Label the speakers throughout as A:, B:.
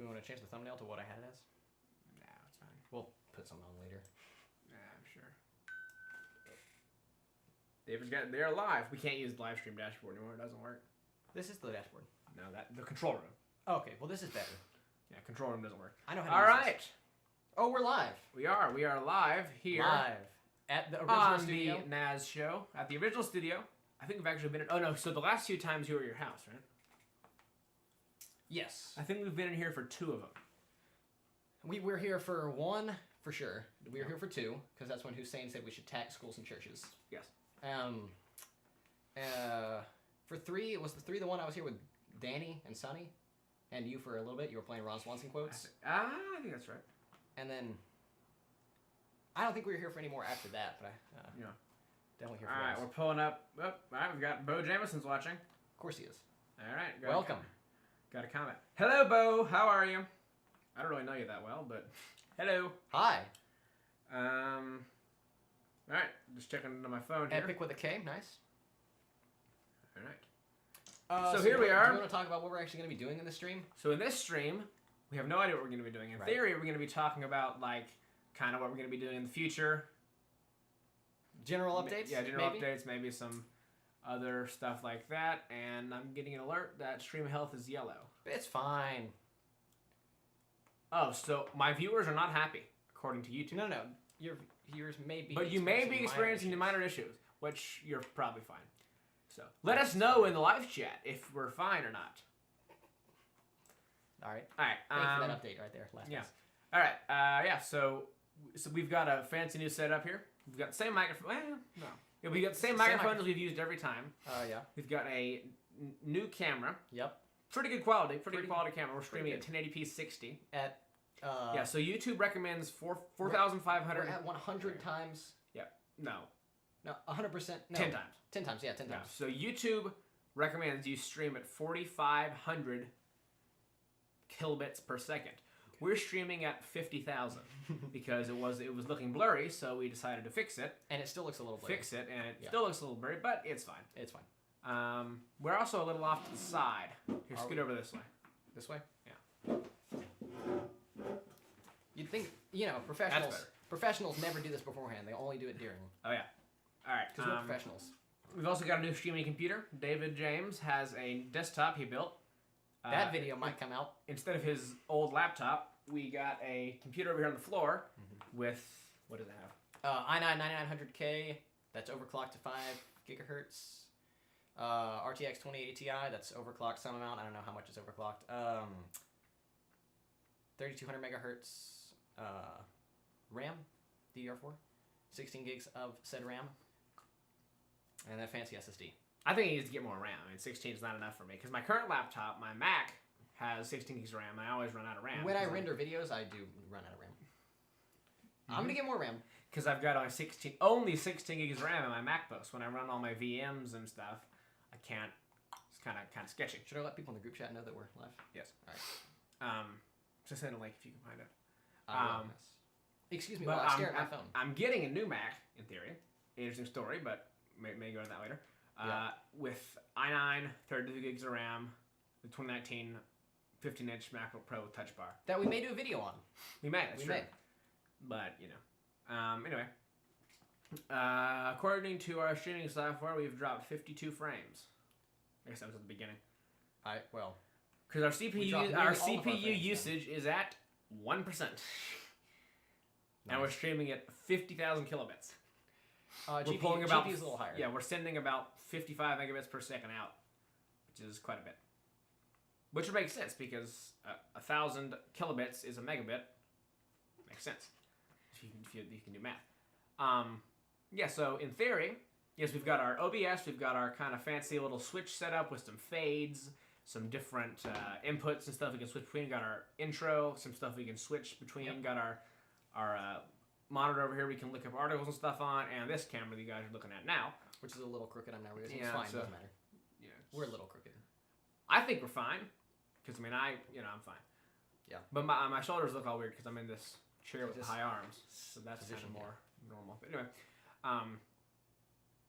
A: Do we want to change the thumbnail to what I had it as?
B: No, it's fine.
A: We'll put something on later.
B: Yeah, I'm sure. They're live. We can't use the live stream dashboard anymore. It doesn't work.
A: This is the dashboard.
B: No, the control room.
A: Oh, okay, well this is better.
B: Yeah, control room doesn't work.
A: I know how to
B: All
A: use
B: right.
A: this. Oh, we're live.
B: We are live here.
A: Live. At the original
B: on
A: studio.
B: the NAS Show. At the original studio. I think we've actually been in... Oh, no. So the last 2 times you were at your house, right?
A: Yes.
B: I think we've been in here for 2 of them.
A: We were here for 1, for sure. We were here for 2, because that's when Hussein said we should tax schools and churches.
B: Yes.
A: For 3, was the 3 the one I was here with Danny and Sonny? And you for a little bit? You were playing Ron Swanson quotes?
B: I think that's right.
A: And then... I don't think we were here for any more after that, but
B: yeah.
A: Definitely here for
B: All right,
A: those.
B: we're pulling up. Oh, all right, we've got Bo Jamison's watching.
A: Of course he is.
B: All right.
A: Welcome.
B: Got a comment. Hello, Bo. How are you? I don't really know you that well, but hello.
A: Hi.
B: All right, just checking into my phone here.
A: Epic with a K. Nice.
B: All right.
A: So
B: here we are.
A: Do you want to talk about what we're actually going to be doing in the stream?
B: So in this stream, we have no idea what we're going to be doing. In theory, we're going to be talking about, like, kind of what we're going to be doing in the future.
A: General updates?
B: Yeah, general updates, maybe some other stuff like that. And I'm getting an alert that stream health is yellow.
A: It's fine.
B: Oh, so my viewers are not happy, according to YouTube.
A: No. Your viewers may be...
B: But you may be experiencing minor issues, which you're probably fine. So let us know in the live chat if we're fine or not.
A: All right.
B: All right.
A: Thanks for that update right there. Last place.
B: All right. Yeah. So we've got a fancy new setup here. We've got the same microphone. Well, no. Yeah, we got the same microphone as we've used every time.
A: Yeah.
B: We've got a new camera.
A: Yep.
B: Pretty good quality. Pretty good quality camera. We're streaming at 1080p 60.
A: At
B: yeah. So YouTube recommends 4,500.
A: We're at 100 times.
B: Yeah. No.
A: No. 100%. No.
B: 10 times.
A: 10 times. Yeah. 10 times.
B: So YouTube recommends you stream at 4,500 kilobits per second. Okay. We're streaming at 50,000 because it was looking blurry, so we decided to fix it.
A: And it still looks a little blurry.
B: Fix it, and it still looks a little blurry, but it's fine.
A: It's fine.
B: We're also a little off to the side. Here, scoot over this way.
A: This way?
B: Yeah.
A: You'd think, professionals never do this beforehand. They only do it during.
B: Oh, yeah. All right.
A: Because we're professionals.
B: We've also got a new streaming computer. David James has a desktop he built.
A: That video might come out.
B: Instead of his old laptop, we got a computer over here on the floor with, what does it have?
A: i9 9900K, that's overclocked to 5 gigahertz. RTX 2080 Ti, that's overclocked some amount. I don't know how much is overclocked. 3200 megahertz RAM, DDR4. 16 gigs of said RAM. And that fancy SSD.
B: I think he needs to get more RAM. I mean, 16 is not enough for me. Because my current laptop, my Mac, has 16 gigs of RAM. I always run out of RAM.
A: When I render videos, I do run out of RAM. I'm going to get more RAM.
B: Because I've got only 16 gigs of RAM in my MacBook. So when I run all my VMs and stuff, I can't. It's kind of sketchy.
A: Should I let people in the group chat know that we're live?
B: Yes.
A: All right.
B: Just send a link if you can find it.
A: Excuse me, while I stare at my phone.
B: I'm getting a new Mac, in theory. Interesting story, but may go into that later. With i9, 32 gigs of RAM, the 2019 15-inch MacBook Pro with Touch Bar.
A: That we may do a video on.
B: We may, that's true. But, anyway. According to our streaming software, we've dropped 52 frames. I guess that was at the beginning. Because our CPU usage is at 1%. Nice. And we're streaming at 50,000 kilobits. We're pulling about
A: GPU's a little higher.
B: Yeah, we're sending about 55 megabits per second out, which is quite a bit. Which would make sense because 1,000 kilobits is a megabit. Makes sense if you can do math. Yeah, so in theory, yes, we've got our OBS, we've got our kind of fancy little switch setup with some fades, some different inputs and stuff we can switch between. Got our intro, some stuff we can switch between. Yep. Got our monitor over here we can look up articles and stuff on, and this camera that you guys are looking at now.
A: Which is a little crooked, I'm not realizing. It's fine, doesn't matter.
B: Yeah,
A: we're a little crooked.
B: I think we're fine, because, I'm fine.
A: Yeah.
B: But my shoulders look all weird because I'm in this chair with high arms, so that's kind of more normal. But anyway,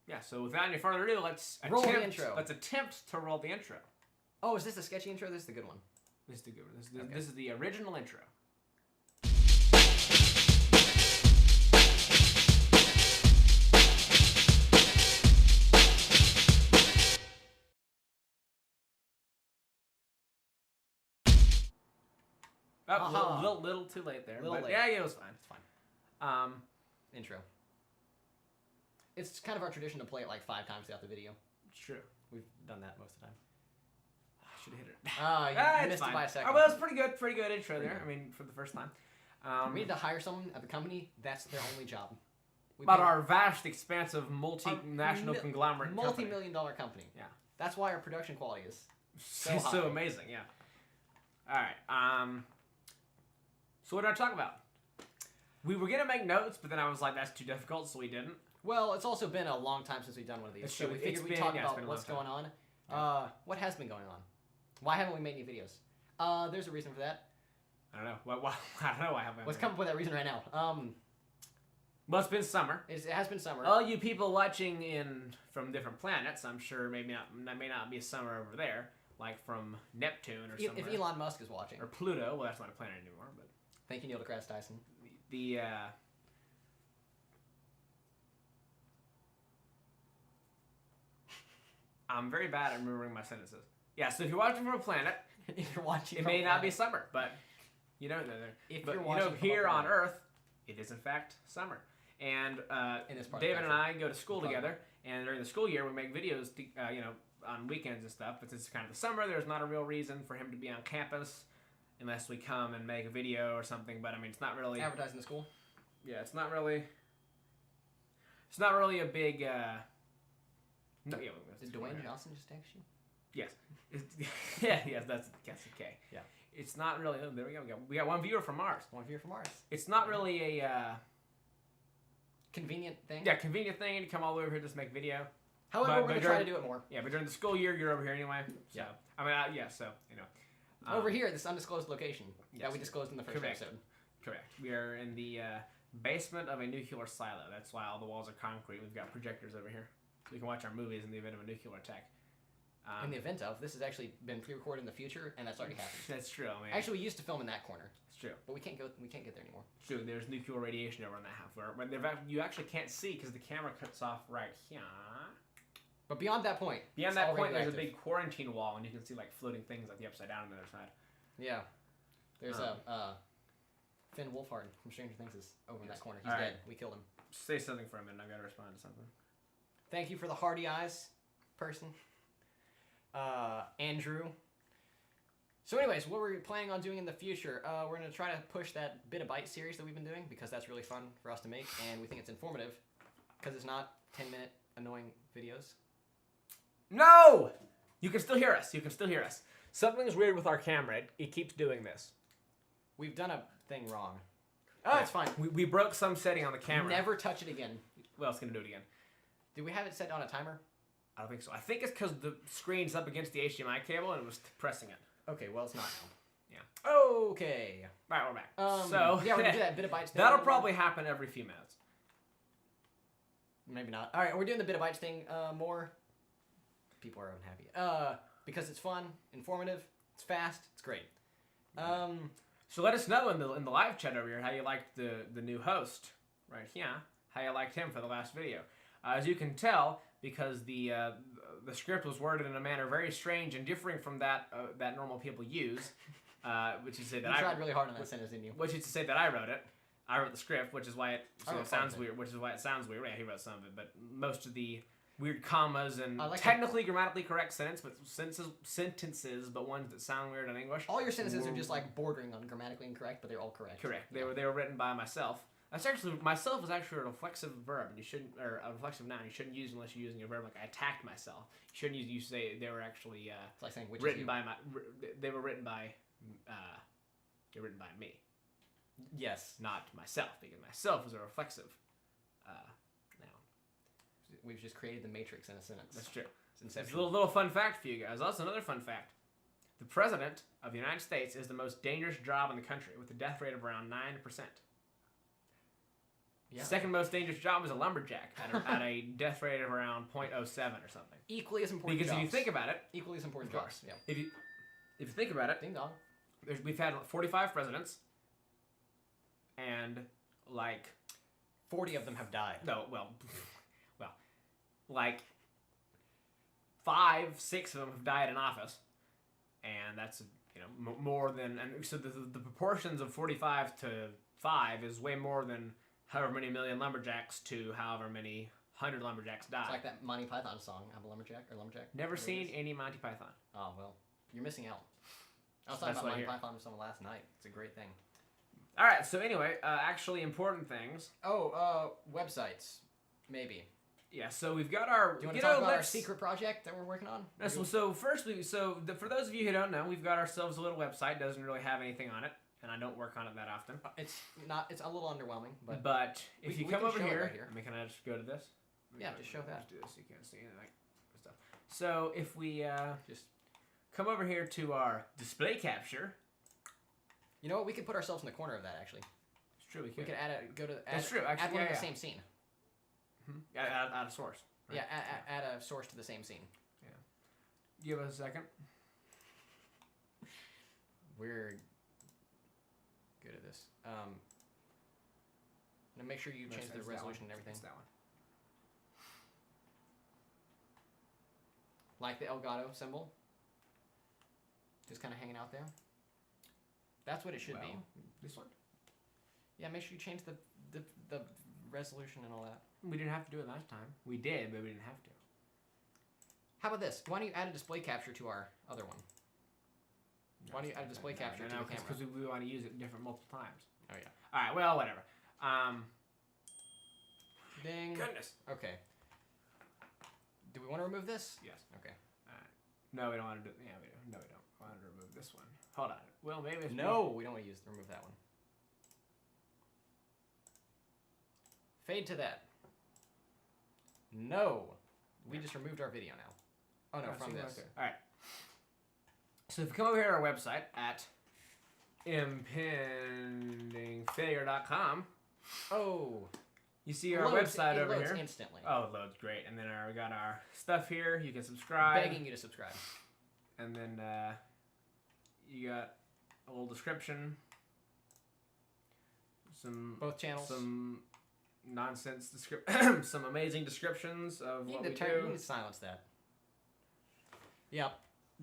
B: yeah, so without any further ado, let's
A: roll the intro.
B: Let's attempt to roll the intro.
A: Oh, is this a sketchy intro? This is the good one.
B: This is the good one. This is the original intro. Oh, little too late there.
A: Little late.
B: Yeah, it was fine.
A: It's fine. Intro. It's kind of our tradition to play it like 5 times throughout the video.
B: It's true.
A: We've done that most of the time.
B: I should have hit it.
A: You missed it by a second.
B: Oh, well, it was pretty good intro there. I mean, for the first time.
A: We need to hire someone at the company. That's their only job.
B: About our vast, expansive, multinational conglomerate
A: multi-million-dollar company.
B: Yeah.
A: That's why our production quality is
B: so amazing, yeah. All right. So what did I talk about? We were going to make notes, but then I was like, that's too difficult, so we didn't.
A: Well, it's also been a long time since we've done one of these.
B: It's
A: so
B: true.
A: we figured we'd talk about what's going on. Yeah. What has been going on? Why haven't we made any videos? There's a reason for that.
B: I don't know. I don't know why I haven't.
A: Let's come up with that reason right now.
B: Well, it's been summer.
A: It has been summer.
B: All you people watching from different planets, I'm sure may not be summer over there, like from Neptune or somewhere.
A: If Elon Musk is watching.
B: Or Pluto. Well, that's not a planet anymore, but...
A: Thank you, Neil deGrasse Tyson.
B: I'm very bad at remembering my sentences. Yeah, so if you're watching from a planet,
A: if you're watching,
B: it may not be summer, but you know, here on Earth, it is in fact summer. And David and I go to school together, and during the school year, we make videos, on weekends and stuff. But it's kind of the summer. There's not a real reason for him to be on campus unless we come and make a video or something. But I mean, it's not really
A: advertising the school.
B: Yeah, it's not really a big. No, yeah.
A: Did Dwayne Johnson just text you?
B: Yes. Yes, that's okay.
A: Yeah.
B: It's not really. Oh, there we go. We got one viewer from Mars.
A: One viewer from Mars.
B: It's not really a
A: convenient thing.
B: Yeah, convenient thing to come all over here just make video.
A: However, we're gonna try to do it more.
B: Yeah, but during the school year, you're over here anyway. So,
A: yeah.
B: I mean, so you know.
A: Over here, this undisclosed location that we disclosed in the first episode.
B: Correct. We are in the basement of a nuclear silo. That's why all the walls are concrete. We've got projectors over here, so we can watch our movies in the event of a nuclear attack.
A: In the event of, this has actually been pre-recorded in the future, and that's already happened.
B: That's true. I mean,
A: actually, we used to film in that corner.
B: It's true,
A: but we can't get there anymore.
B: It's true. There's nuclear radiation over in that half where you actually can't see because the camera cuts off right here.
A: But beyond that point,
B: there's a big quarantine wall, and you can see like floating things like the Upside Down on the other side.
A: Yeah, there's Finn Wolfhard from Stranger Things is over in that corner. He's dead. We killed him.
B: Say something for a minute. I've got to respond to something.
A: Thank you for the hearty eyes, person. Andrew. So anyways, what we're planning on doing in the future, we're going to try to push that Bit a Byte series that we've been doing because that's really fun for us to make, and we think it's informative because it's not 10-minute annoying videos.
B: No! You can still hear us. Something's weird with our camera. It keeps doing this.
A: We've done a thing wrong. Oh, it's fine.
B: We broke some setting on the camera.
A: Never touch it again.
B: Well, it's going to do it again.
A: Did we have it set on a timer?
B: I don't think so. I think it's because the screen's up against the HDMI cable and it was pressing it.
A: Okay, well, it's not now.
B: Yeah.
A: Okay.
B: Right, we're back.
A: So yeah, we're going to do that Bit a Bytes thing.
B: That'll probably happen every few minutes.
A: Maybe not. All right, we're doing the Bit a Bytes thing more. People are unhappy. Because it's fun, informative, it's fast, it's great.
B: So let us know in the live chat over here how you liked the new host right here. How you liked him for the last video. As you can tell, because the script was worded in a manner very strange and differing from that normal people use, which is to say that
A: I tried really hard on that sentence, didn't you?
B: Which is to say that I wrote it. I wrote the script, which is why it sounds weird. Which is why it sounds weird. Yeah, he wrote some of it, but most of the weird commas and technically grammatically correct sentences, but ones that sound weird in English.
A: All your sentences are just like bordering on grammatically incorrect, but they're all correct.
B: Correct. They were written by myself. That's actually myself is actually a reflexive verb, and you shouldn't, or a reflexive noun. You shouldn't use unless you're using a verb like I attacked myself. You shouldn't use. You say they were actually
A: it's like saying which
B: written by my. They were written by. They're written by me.
A: Yes,
B: not myself, because myself is a reflexive noun.
A: We've just created the matrix in a sentence.
B: That's true.
A: It's
B: a little fun fact for you guys. Also, another fun fact: the president of the United States is the most dangerous job in the country, with a death rate of around 9%. Yeah. Second most dangerous job is a lumberjack at a death rate of around 0.07 or something.
A: Equally as important.
B: Because if you think about it,
A: equally as important jobs. Yeah.
B: If you think about it,
A: ding dong.
B: we've had 45 presidents, and like
A: 40 of them have died.
B: no, well, like 5, 6 of them have died in office, and that's more than, and so the proportions of 45 to 5 is way more than however many million lumberjacks to however many 100 lumberjacks died.
A: It's like that Monty Python song, I'm a lumberjack or lumberjack.
B: Never seen any Monty Python.
A: Oh well, you're missing out. I was
B: That's
A: talking about
B: what I
A: Monty Python with someone last night. It's a great thing.
B: All right, so anyway, actually important things.
A: Oh, websites, maybe.
B: Yeah, so we've got our.
A: Do you want to talk about our secret project that we're working on?
B: No, so first, for those of you who don't know, we've got ourselves a little website. Doesn't really have anything on it, and I don't work on it that often.
A: It's a little underwhelming,
B: but if you come over here,
A: right here.
B: I mean, can I just go to this?
A: Yeah, just show that.
B: Just do this. You can't see anything. Stuff. So if we
A: just
B: come over here to our display capture.
A: You know what? We could put ourselves in the corner of that. Actually,
B: It's true. We
A: we could add
B: That's true. Actually,
A: add one to the same scene.
B: Add a source. Right?
A: Yeah, add a source to the same scene.
B: Yeah. Give us a second.
A: We're good at this. Now make sure you change the resolution and everything.
B: It's that one.
A: Like the Elgato symbol. Just kind of hanging out there. That's what it should be.
B: This one?
A: Yeah, make sure you change the resolution and all that.
B: We didn't have to do it last time. We did, but we didn't have to.
A: How about this? Why don't you add a display capture to our other one? Why don't you add a display capture to the camera?
B: Because we want to use it different multiple times.
A: Oh yeah.
B: All right. Well, whatever.
A: Ding.
B: Goodness.
A: Okay. Do we want to remove this?
B: Yes.
A: Okay.
B: No, we don't want to do. Yeah, we do. No, we don't. I want to remove this one. Hold on. Well, maybe. It's
A: No, we don't want to remove that one. Fade to that. No. We just removed our video now. Oh no, from this.
B: All right. So if you come over here to our website at impendingfailure.com, you see our website over here.
A: It loads instantly.
B: Oh, it loads great. And then we got our stuff here. You can subscribe.
A: Begging you to subscribe.
B: And then you got a little description.
A: Both channels.
B: Some nonsense some amazing descriptions of what we do.
A: You need to silence that. Yep.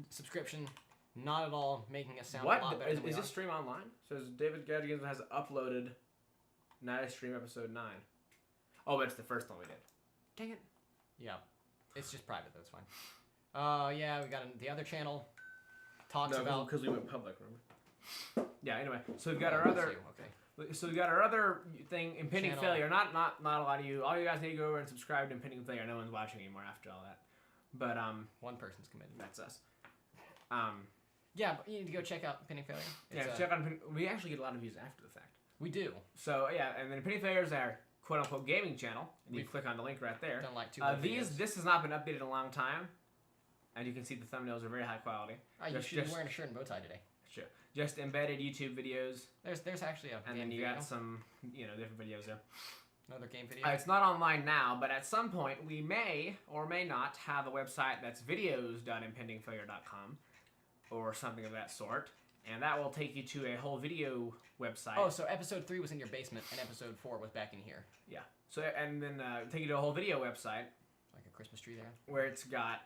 A: Subscription. Not at all making us sound a lot better than we
B: is
A: are.
B: this stream online? It says David Gadgins has uploaded NAS Stream episode 9. Oh, but it's the first one we did. Dang it.
A: Yeah. It's just private, that's fine. Yeah, we got the other channel. Talks about...
B: because we went public, remember? Yeah, anyway. So we've got our other...
A: Okay.
B: So we got our other thing, Impending
A: Channel.
B: Failure. Not a lot of you. All you guys need to go over and subscribe to Impending Failure. No one's watching anymore after all that. But
A: one person's committed.
B: that's us.
A: Yeah, but you need to go check out Impending Failure.
B: Check on. We actually get a lot of views after the fact.
A: We do.
B: So yeah, and then Impending Failure is our quote unquote gaming channel, and you click on the link right there.
A: Done like 2
B: this has not been updated in a long time, and you can see the thumbnails are very high quality.
A: You should be wearing a shirt and bow tie today.
B: Sure. Just embedded YouTube videos.
A: There's actually a
B: and
A: game
B: then you
A: video.
B: got some different videos there.
A: Another game video.
B: It's not online now, but at some point we may or may not have a website that's videos.impendingfailure.com or something of that sort, and that will take you to a whole video website.
A: Oh, so episode 3 was in your basement and episode 4 was back in here.
B: Yeah. So and then take you to a whole video website,
A: like a Christmas tree there,
B: where it's got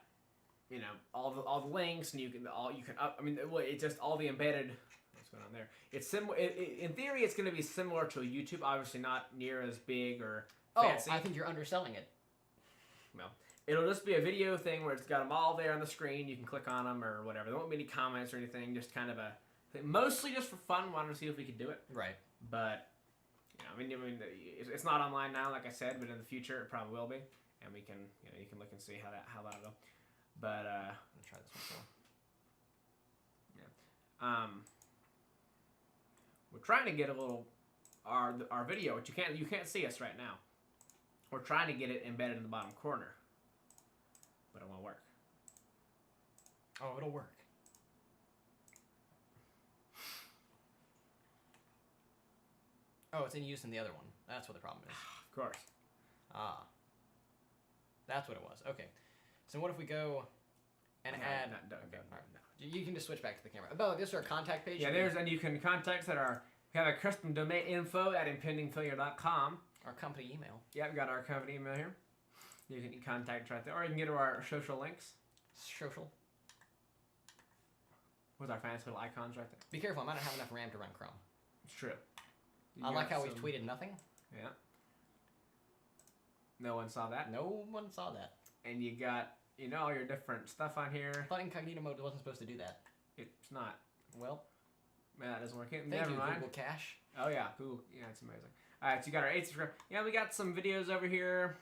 B: all the links, and you can it's just all the embedded. What's going on there? It's similar. In theory, it's going to be similar to a YouTube. Obviously, not near as big or fancy.
A: I think you're underselling it.
B: Well, it'll just be a video thing where it's got them all there on the screen. You can click on them or whatever. There won't be any comments or anything. Just kind of a thing. Mostly just for fun. Wanted to see if we could do it.
A: Right.
B: But it's not online now, like I said. But in the future, it probably will be, and we can you can look and see how that'll go. But
A: I'm gonna try this one too.
B: Yeah. We're trying to get a little our video, which you can't see us right now. We're trying to get it embedded in the bottom corner, but it won't work.
A: Oh, it'll work. Oh, it's in use in the other one. That's what the problem is.
B: Of course.
A: That's what it was. Okay. So what if we go and add...
B: No,
A: okay, all right. You can just switch back to the camera. Oh, this is our contact page.
B: Yeah, and you can contact we have a custom domain info@impendingfailure.com.
A: Our company email.
B: Yeah, we got our company email here. You can contact right there, or you can get to our social links.
A: Social.
B: With our fancy little icons right there.
A: Be careful, I might not have enough RAM to run Chrome.
B: It's true.
A: I like how we've tweeted nothing.
B: Yeah. No one saw that.
A: No one saw that.
B: And you got, all your different stuff on here.
A: I thought incognito mode wasn't supposed to do that.
B: It's not.
A: Well.
B: Man, that doesn't work.
A: Thank you, Google Cache.
B: Oh, yeah. Google. Yeah, it's amazing. All right, so you got our 8 subscribers. Yeah, we got some videos over here.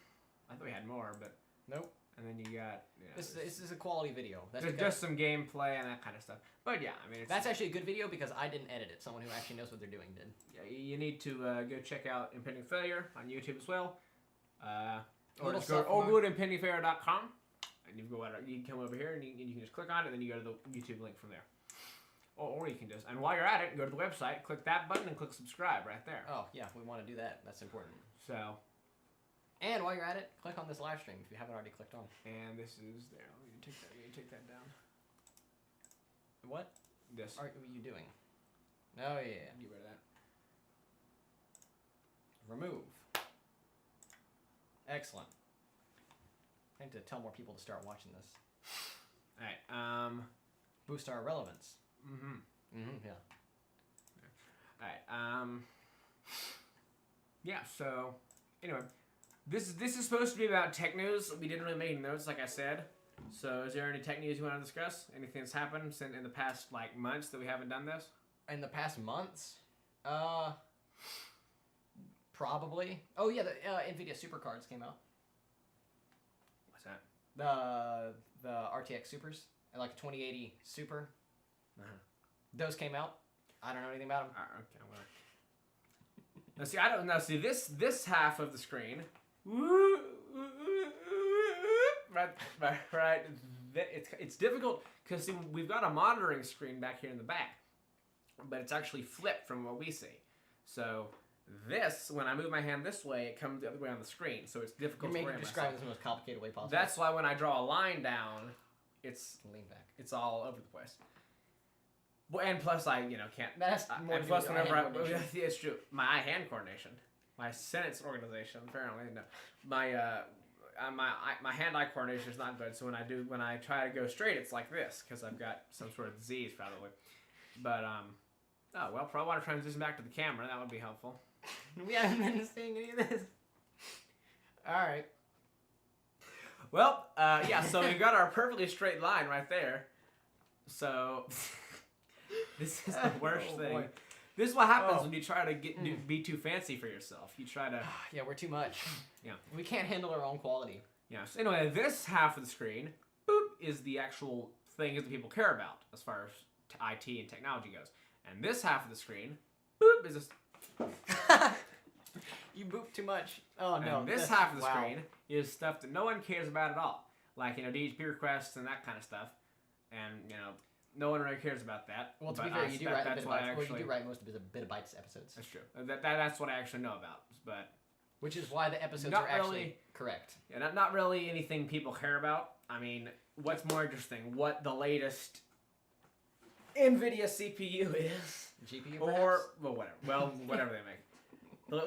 B: I thought we had more, but...
A: Nope.
B: And then you got...
A: This is a quality video.
B: There's just some gameplay and that kind of stuff. But yeah, I mean...
A: That's actually a good video because I didn't edit it. Someone who actually knows what they're doing did.
B: Yeah, you need to go check out Impending Failure on YouTube as well. Or just go to impendingfailure.com. And you can come over here and you can just click on it and then you go to the YouTube link from there. Or you can just... And while you're at it, go to the website, click that button and click subscribe right there.
A: Oh, yeah, we want to do that. That's important.
B: So...
A: And while you're at it, click on this live stream if you haven't already clicked on.
B: And this is there. You take that down.
A: What?
B: This.
A: Are you doing? Oh yeah.
B: Get rid of that.
A: Remove. Excellent. I need to tell more people to start watching this.
B: All right.
A: Boost our relevance. Yeah.
B: All right. Yeah. So anyway. This is supposed to be about tech news. We didn't really make notes, like I said. So, is there any tech news you want to discuss? Anything that's happened in the past months that we haven't done this?
A: In the past months, probably. Oh yeah, the Nvidia Supercards came out.
B: What's that?
A: The RTX Supers, like a 2080 Super. Those came out. I don't know anything about them.
B: Okay, well. Now see, I don't know. See this half of the screen. Right. It's difficult because we've got a monitoring screen back here in the back, but it's actually flipped from what we see. So this, when I move my hand this way, it comes the other way on the screen. So it's difficult.
A: You're describing this in the most complicated way possible.
B: That's why when I draw a line down, it's
A: lean back.
B: It's all over the place. Well, and plus I can't.
A: That's more.
B: And plus whenever it's true. My eye-hand coordination. My sentence organization, apparently, no. My hand-eye coordination is not good. So when I try to go straight, it's like this because I've got some sort of disease probably. But probably want to transition back to the camera. That would be helpful.
A: We haven't been seeing any of this. All right.
B: Well, yeah. So we got our perfectly straight line right there. So this is the worst thing. Boy. This is what happens when you try to be too fancy for yourself. You try to...
A: Yeah, we're too much.
B: Yeah.
A: We can't handle our own quality.
B: Yeah. So anyway, this half of the screen, boop, is the actual thing that people care about as far as IT and technology goes. And this half of the screen, boop, is this...
A: You boop too much. Oh, no.
B: And this half of the screen is stuff that no one cares about at all. Like, DHP requests and that kind of stuff. And, no one really cares about that.
A: Well, to be fair, you do write you do write most of the Bit of Bytes episodes.
B: That's true. That's what I actually know about. But
A: which is why the episodes are actually correct.
B: Yeah, not really anything people care about. I mean, what's more interesting? What the latest NVIDIA CPU is.
A: GPU,
B: perhaps? Or, well, whatever. Well, whatever they make.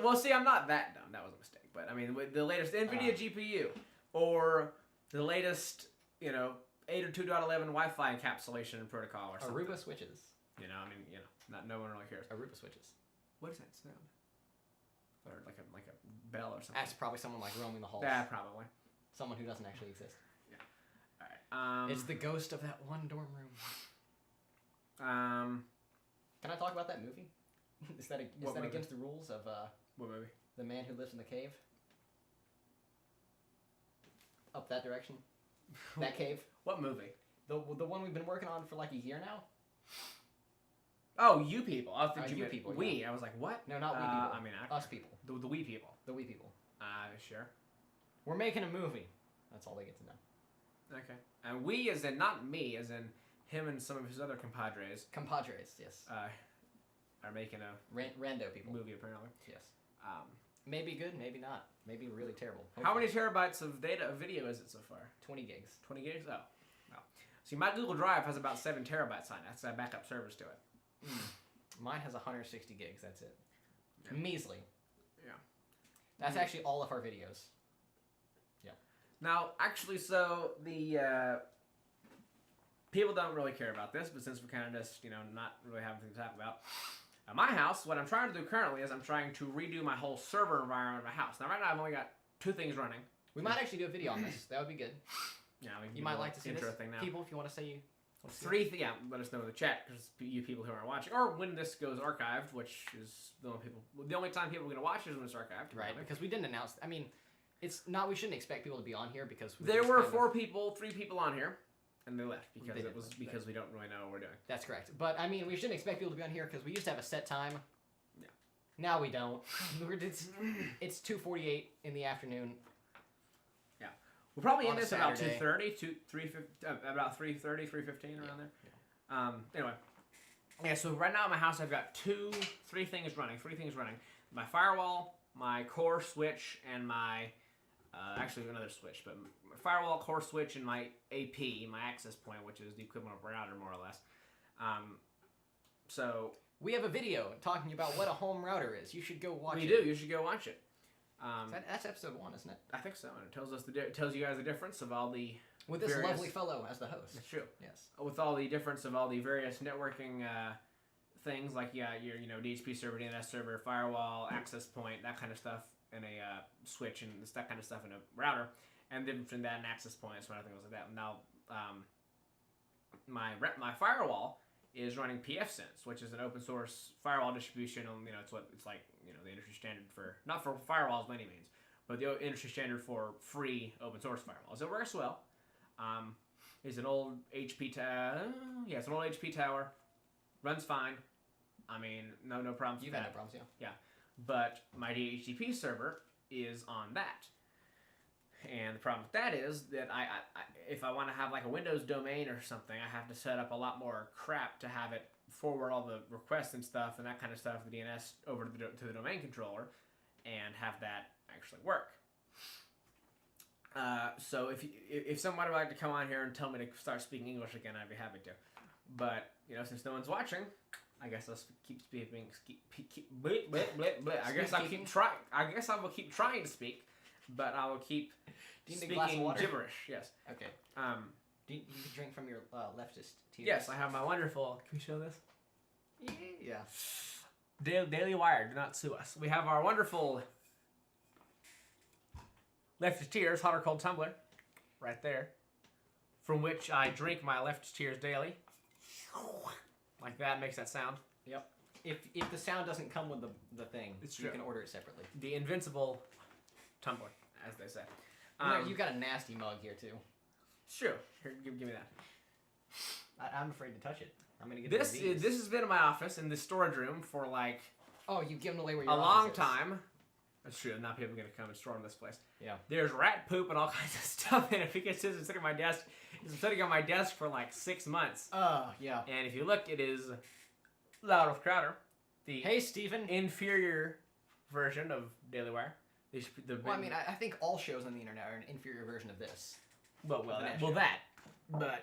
B: Well, see, I'm not that dumb. That was a mistake. But, I mean, the latest NVIDIA GPU. Or the latest, 802.11 Wi-Fi encapsulation and protocol or something.
A: Aruba switches.
B: No one really cares.
A: Aruba switches.
B: What does that sound? Or like a bell or something.
A: That's probably someone roaming the halls.
B: Yeah, probably.
A: Someone who doesn't actually exist.
B: Yeah. All right.
A: It's the ghost of that one dorm room. Can I talk about that movie? Is that against the rules of
B: what movie?
A: The Man Who Lives in the Cave? Up that direction. That cave.
B: What movie?
A: The one we've been working on for a year now.
B: Oh, you people. I thought you
A: meant people.
B: We.
A: Yeah.
B: I was like, what?
A: No, not we people.
B: I mean,
A: us people.
B: The we people.
A: The we people.
B: Sure.
A: We're making a movie. That's all they get to know.
B: Okay. And we, as in not me, as in him and some of his other compadres.
A: Compadres, yes.
B: Are making a
A: rando people
B: movie apparently.
A: Yes. Maybe good, maybe not. Maybe really terrible.
B: Hopefully. How many terabytes of video is it so far?
A: 20 gigs.
B: 20 gigs? Oh. See, my Google Drive has about 7 terabytes on it. That's backup servers to it.
A: Mine has 160 gigs. That's it.
B: Yeah.
A: Measly.
B: Yeah.
A: That's actually all of our videos. Yeah.
B: Now, actually, so the people don't really care about this, but since we're kind of just, not really having things to talk about. At my house, what I'm trying to do currently is I'm trying to redo my whole server environment of my house. Now, right now, I've only got 2 things running.
A: We might actually do a video on this. That would be good.
B: Yeah,
A: you might like to see
B: intro
A: this.
B: thing now.
A: People, if you want to say
B: let us know in the chat, because you people who aren't watching, or when this goes archived, which is the only time people are going to watch is when it's archived.
A: Right, because we didn't announce. I mean, it's not. We shouldn't expect people to be on here because
B: there were 3 people on here, and they left because we don't really know what we're doing.
A: That's correct. But I mean, we shouldn't expect people to be on here because we used to have a set time.
B: Yeah.
A: Now we don't. It's 2:48 in the afternoon.
B: Yeah. We'll probably end this about
A: Saturday.
B: 2:30, about 3:30, 3:15 around there.
A: Yeah.
B: Anyway. Yeah, so right now in my house I've got 3 things running. My firewall, my core switch, and my actually another switch, but my firewall, core switch, and my AP, my access point, which is the equivalent of a router more or less. So
A: we have a video talking about what a home router is. You should go watch it.
B: We do. You should go watch it.
A: That's episode 1, isn't it?
B: I think so. And it tells you guys the difference of all the
A: with this lovely fellow as the host.
B: That's true.
A: Yes.
B: With all the difference of all the various networking things like your DHP server, NAS server, firewall, access point, that kind of stuff, and a switch and that kind of stuff in a router, and the difference between that and access points, when I think it was like that. Now, my firewall is running pfSense, which is an open source firewall distribution. It's like the industry standard for, not for firewalls by any means, but the industry standard for free open source firewalls. It works well. It's an old HP tower. Yeah, it's an old HP tower. Runs fine. I mean, no problems.
A: You've had no problems, yeah.
B: Yeah, but my DHCP server is on that. And the problem with that is that I if I want to have like a Windows domain or something, I have to set up a lot more crap to have it forward all the requests and stuff and that kind of stuff, the DNS over to the domain controller, and have that actually work. So if someone would like to come on here and tell me to start speaking English again, I'd be happy to. But since no one's watching, I guess I'll keep speaking. I guess I will keep trying to speak. But I will keep speaking gibberish. Yes.
A: Okay. You can drink from your leftist tears.
B: Yes, I have my wonderful. Can we show this?
A: Yeah.
B: Daily Wire, do not sue us. We have our wonderful leftist tears, hot or cold tumbler, right there, from which I drink my leftist tears daily. Like that makes that sound.
A: Yep. If the sound doesn't come with the thing, you can order it separately.
B: The invincible tumbler, as they say.
A: You've got a nasty mug here too.
B: Sure. Here, give me that.
A: I'm afraid to touch it. I'm gonna get
B: this has been in my office in the storage room for like.
A: Oh, you've given away where your
B: a long time. That's true. Not people are gonna come and storm this place.
A: Yeah.
B: There's rat poop and all kinds of stuff in it because it's sitting on my desk. It's been sitting on my desk for like 6 months.
A: Yeah.
B: And if you look, it is Loud with Crowder, the
A: Hey Stephen,
B: inferior version of Daily Wire.
A: I mean, I think all shows on the internet are an inferior version of this.
B: But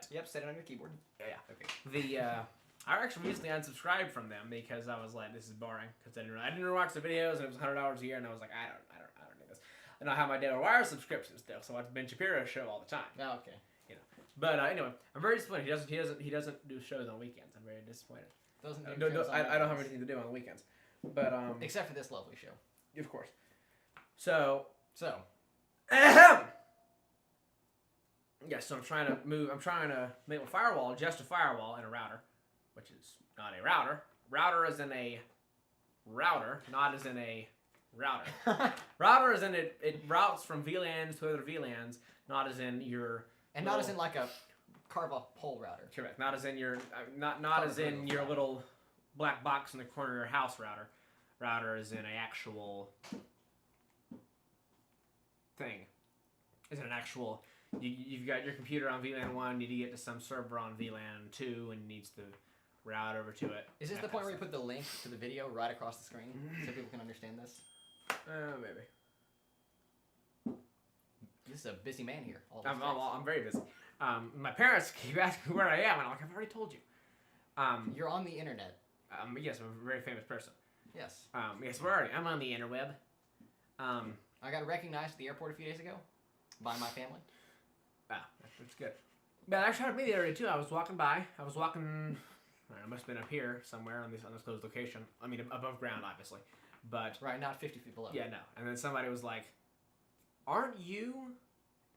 A: Yep, set it on your keyboard.
B: Yeah. Okay. I actually recently unsubscribed from them because I was like, this is boring. Because I didn't watch the videos and it was $100 a year, and I was like, I don't need this. And I have my Daily Wire subscription still, so I watch Ben Shapiro's show all the time.
A: Oh, okay.
B: But anyway, I'm very disappointed. He doesn't do shows on weekends. I'm very disappointed. I don't have anything to do on the weekends. But
A: except for this lovely show.
B: Of course. So.
A: Ahem!
B: Yeah, so I'm trying to make a firewall just a firewall and a router, which is not a router. Router is in a router, not as in a router. Router is in it routes from VLANs to other VLANs, not as in your.
A: And not as in like a carve a pole router.
B: Correct. Not as in your not as in your little black box in the corner of your house router. Router is in an actual thing. Is in an actual. You've got your computer on VLAN 1, need to get to some server on VLAN 2, and needs to route over to it.
A: Is this the point where you put the link to the video right across the screen so people can understand this?
B: Maybe.
A: This is a busy man here.
B: I'm very busy. My parents keep asking me where I am, and I'm like, I've already told you.
A: You're on the internet.
B: Yes, I'm a very famous person.
A: Yes.
B: Yes, where are you? I'm on the interweb.
A: I got recognized at the airport a few days ago by my family.
B: Wow, that's good. But I actually had me the other day too. I was walking by. I must have been up here somewhere on this undisclosed location. I mean, above ground, obviously. But
A: Right, not 50 feet below.
B: yeah, no. And then somebody was like, "Aren't you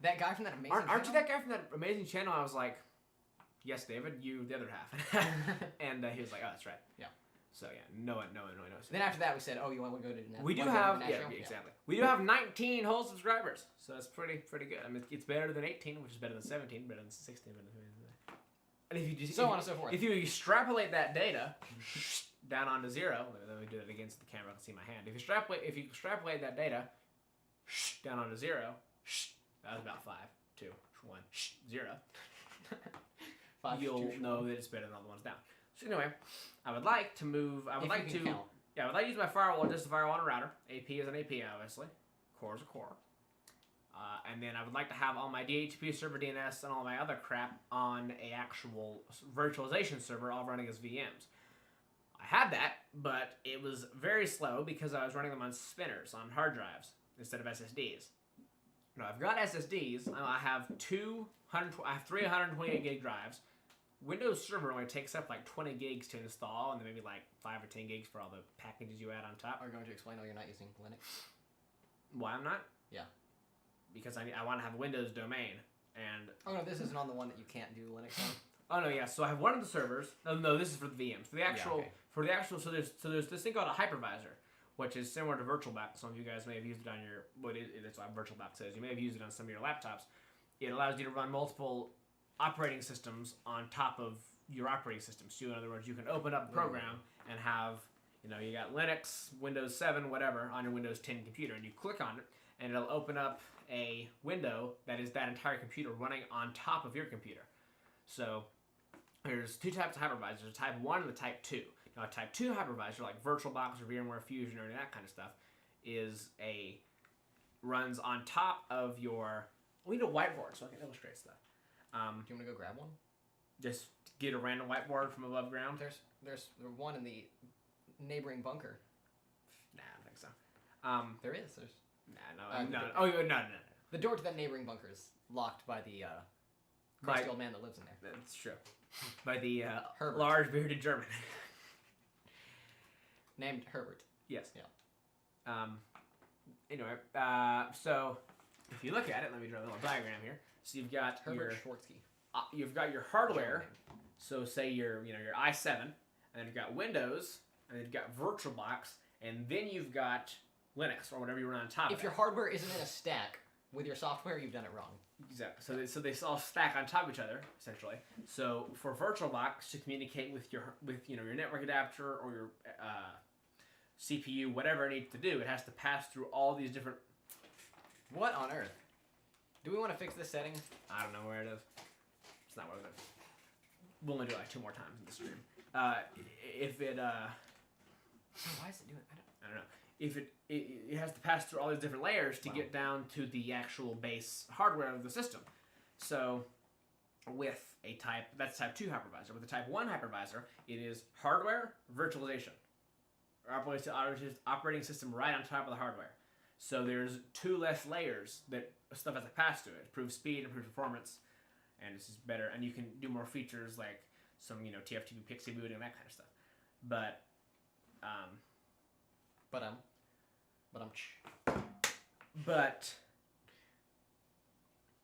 A: that guy from that amazing?
B: Aren't you that guy from that amazing channel?" I was like, "Yes, David. You the other half." And he was like, "Oh, that's right."
A: Yeah.
B: So yeah, no one knows.
A: Then after that, we said, "Oh, you want to go to the NAS?"
B: We do have exactly. We do have 19 whole subscribers, so that's pretty good. I mean, it's better than 18, which is better than 17, better than 16, better than. And if you just
A: so on and so forth.
B: If you extrapolate that data down onto 0, let me do it against the camera. I can see my hand. If you extrapolate that data down onto 0, that was about 5, 2, 1, 0. You'll know that it's better than all the ones down. So anyway, I would like to use my firewall just a firewall and a router. AP is an AP, obviously. Core is a core. And then I would like to have all my DHCP server DNS and all my other crap on a actual virtualization server, all running as VMs. I had that, but it was very slow because I was running them on spinners, on hard drives, instead of SSDs. Now I've got SSDs. I have 328 gig drives. Windows Server only takes up like 20 gigs to install, and then maybe like 5 or 10 gigs for all the packages you add on top.
A: Are you going to explain why you're not using Linux?
B: Why I'm not?
A: Yeah.
B: Because I want to have a Windows domain, and...
A: Oh no, this isn't on the one that you can't do Linux on?
B: Oh no, yeah, so I have one of the servers. No, this is for the VMs. For the actual, so there's this thing called a hypervisor, which is similar to VirtualBox. Some of you guys may have used it on your, that's what VirtualBox says. You may have used it on some of your laptops. It allows you to run multiple operating systems on top of your operating system. So in other words, you can open up a program and have, you got Linux, Windows 7, whatever, on your Windows 10 computer, and you click on it, and it'll open up a window that is that entire computer running on top of your computer. So there's two types of hypervisors, type 1 and the type 2. Now a type 2 hypervisor, like VirtualBox or VMware Fusion or any of that kind of stuff, runs on top of your... We need a whiteboard so I can illustrate stuff.
A: Do you want to go grab one?
B: Just get a random whiteboard from above ground?
A: There's one in the neighboring bunker.
B: Nah, I don't think so.
A: There is. There's...
B: No.
A: The door to that neighboring bunker is locked by the crusty old man that lives in there.
B: That's true. By the
A: Herbert.
B: large bearded German.
A: Named Herbert.
B: Yes.
A: Yeah.
B: Anyway, so if you look at it, let me draw a little diagram here. So you've got
A: Herbert Schwartzky.
B: You've got your hardware. So say your i7, and then you've got Windows, and then you've got VirtualBox, and then you've got Linux or whatever you run on top of it.
A: If your hardware isn't in a stack with your software, you've done it wrong.
B: Exactly. So they all stack on top of each other, essentially. So for VirtualBox to communicate with your network adapter or your CPU, whatever it needs to do, it has to pass through all these different...
A: What on earth? Do we want to fix this setting?
B: I don't know where it is. It's not what it is. We'll only do it like 2 more times in the stream. If it...
A: Why is it doing...
B: I don't know. If it has to pass through all these different layers to get down to the actual base hardware of the system. So with that's type 2 hypervisor. With the type 1 hypervisor, it is hardware virtualization. Or operating system right on top of the hardware. So there's 2 less layers that stuff has to pass through. It improves speed, improves performance, and this is better. And you can do more features like some TFTP pixie booting and that kind of stuff. But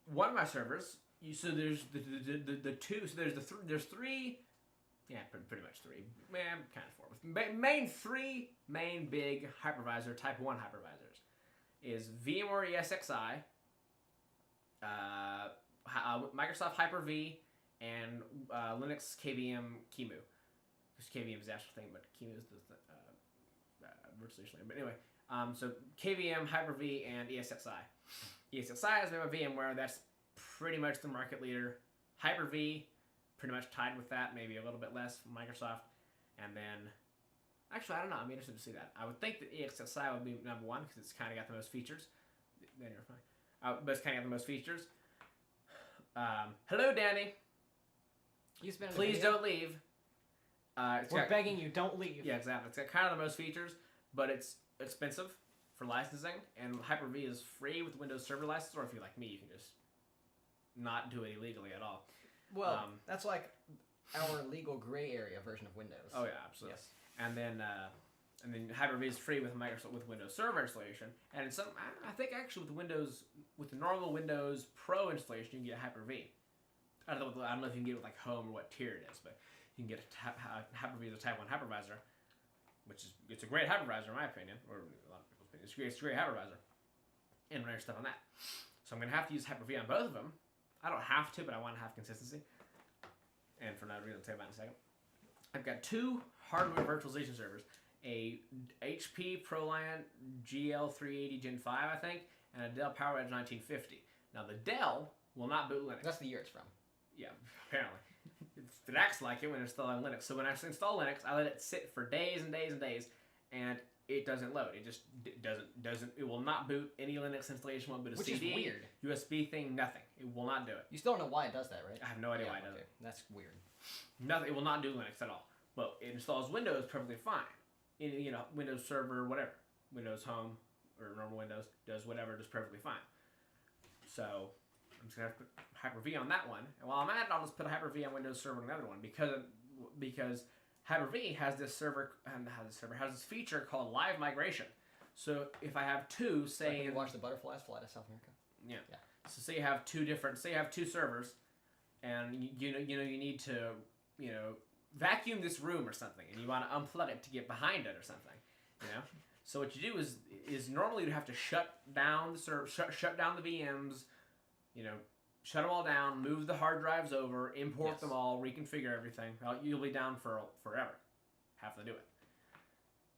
B: one of my servers, there's the two. So there's 3. Yeah, pretty much 3. Man, kind of 4. 3 main big hypervisor type 1 hypervisors is VMware ESXi, Microsoft Hyper-V, and Linux KVM QEMU. Because KVM is the actual thing, but QEMU is the virtualization layer. But anyway, so KVM, Hyper-V, and ESXi. ESXi is made by VMware. That's pretty much the market leader. Hyper-V, pretty much tied with that, maybe a little bit less from Microsoft. And then, actually, I don't know. I'm interested to see that. I would think that ESXi would be number 1 because it's kind of got the most features. Then you're fine. But it's kind of got the most features. Hello, Danny.
A: You spent
B: Please don't leave.
A: We're begging you, don't leave.
B: Yeah, exactly. It's got kind of the most features, but it's expensive for licensing, and Hyper-V is free with Windows Server license, or if you're like me, you can just not do it illegally at all.
A: Well, that's like our legal gray area version of Windows.
B: Oh yeah, absolutely.
A: Yes.
B: And then Hyper-V is free with Windows Server installation, and in some, I think actually with the normal Windows Pro installation, you can get Hyper-V. I don't know if you can get it with like Home or what tier it is, but you can get Hyper-V as a Type 1 hypervisor, which is it's a great hypervisor in my opinion, or a lot of people's opinion. It's a great hypervisor, and run your stuff on that. So I'm gonna have to use Hyper-V on both of them. I don't have to, but I want to have consistency. And for another reason, I'll tell you about in a second. I've got 2 hardware virtualization servers, a HP ProLiant GL380 Gen 5, I think, and a Dell PowerEdge 1950. Now the Dell will not boot Linux.
A: That's the year it's from.
B: Yeah, apparently. It acts like it when it's installing Linux. So when I install Linux, I let it sit for days and days and days, and it doesn't load. It just doesn't. It will not boot any Linux installation. Won't boot a
A: Which
B: CD,
A: is weird.
B: USB thing, nothing. It will not do it.
A: You still don't know why it does that, right?
B: I have no idea why it does it.
A: That's weird.
B: Nothing. It will not do Linux at all. But it installs Windows perfectly fine. Windows Server, whatever, Windows Home or normal Windows does whatever, just perfectly fine. So I'm just gonna have to put Hyper-V on that one, and while I'm at it, I'll just put Hyper-V on Windows Server on the other one because Hyper-V has this this feature called live migration. So if I have 2, say,
A: like you watch the butterflies fly to South America.
B: Yeah. So say you have 2 servers, and you need to vacuum this room or something, and you want to unplug it to get behind it or something, So what you do is normally you have to shut down the shut down the VMs, shut them all down, move the hard drives over, import them all, reconfigure everything. Well, you'll be down for forever. Have to do it.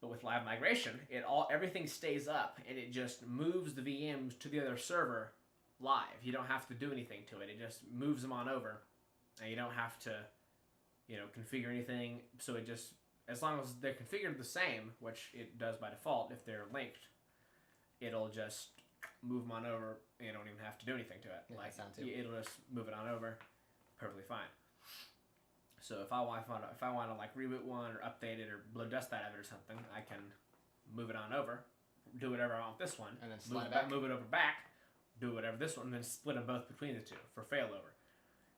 B: But with live migration, everything stays up, and it just moves the VMs to the other server live. You don't have to do anything to it. It just moves them on over, and you don't have to, configure anything. So it just, as long as they're configured the same, which it does by default if they're linked, it'll just move them on over, and you don't even have to do anything to it.
A: Yeah,
B: it'll just move it on over, perfectly fine. So if I want to like reboot one or update it or blow dust out of it or something, I can move it on over, do whatever I want with this one,
A: and then slide it back.
B: Move it over back, do whatever this one, and then split them both between the 2 for failover.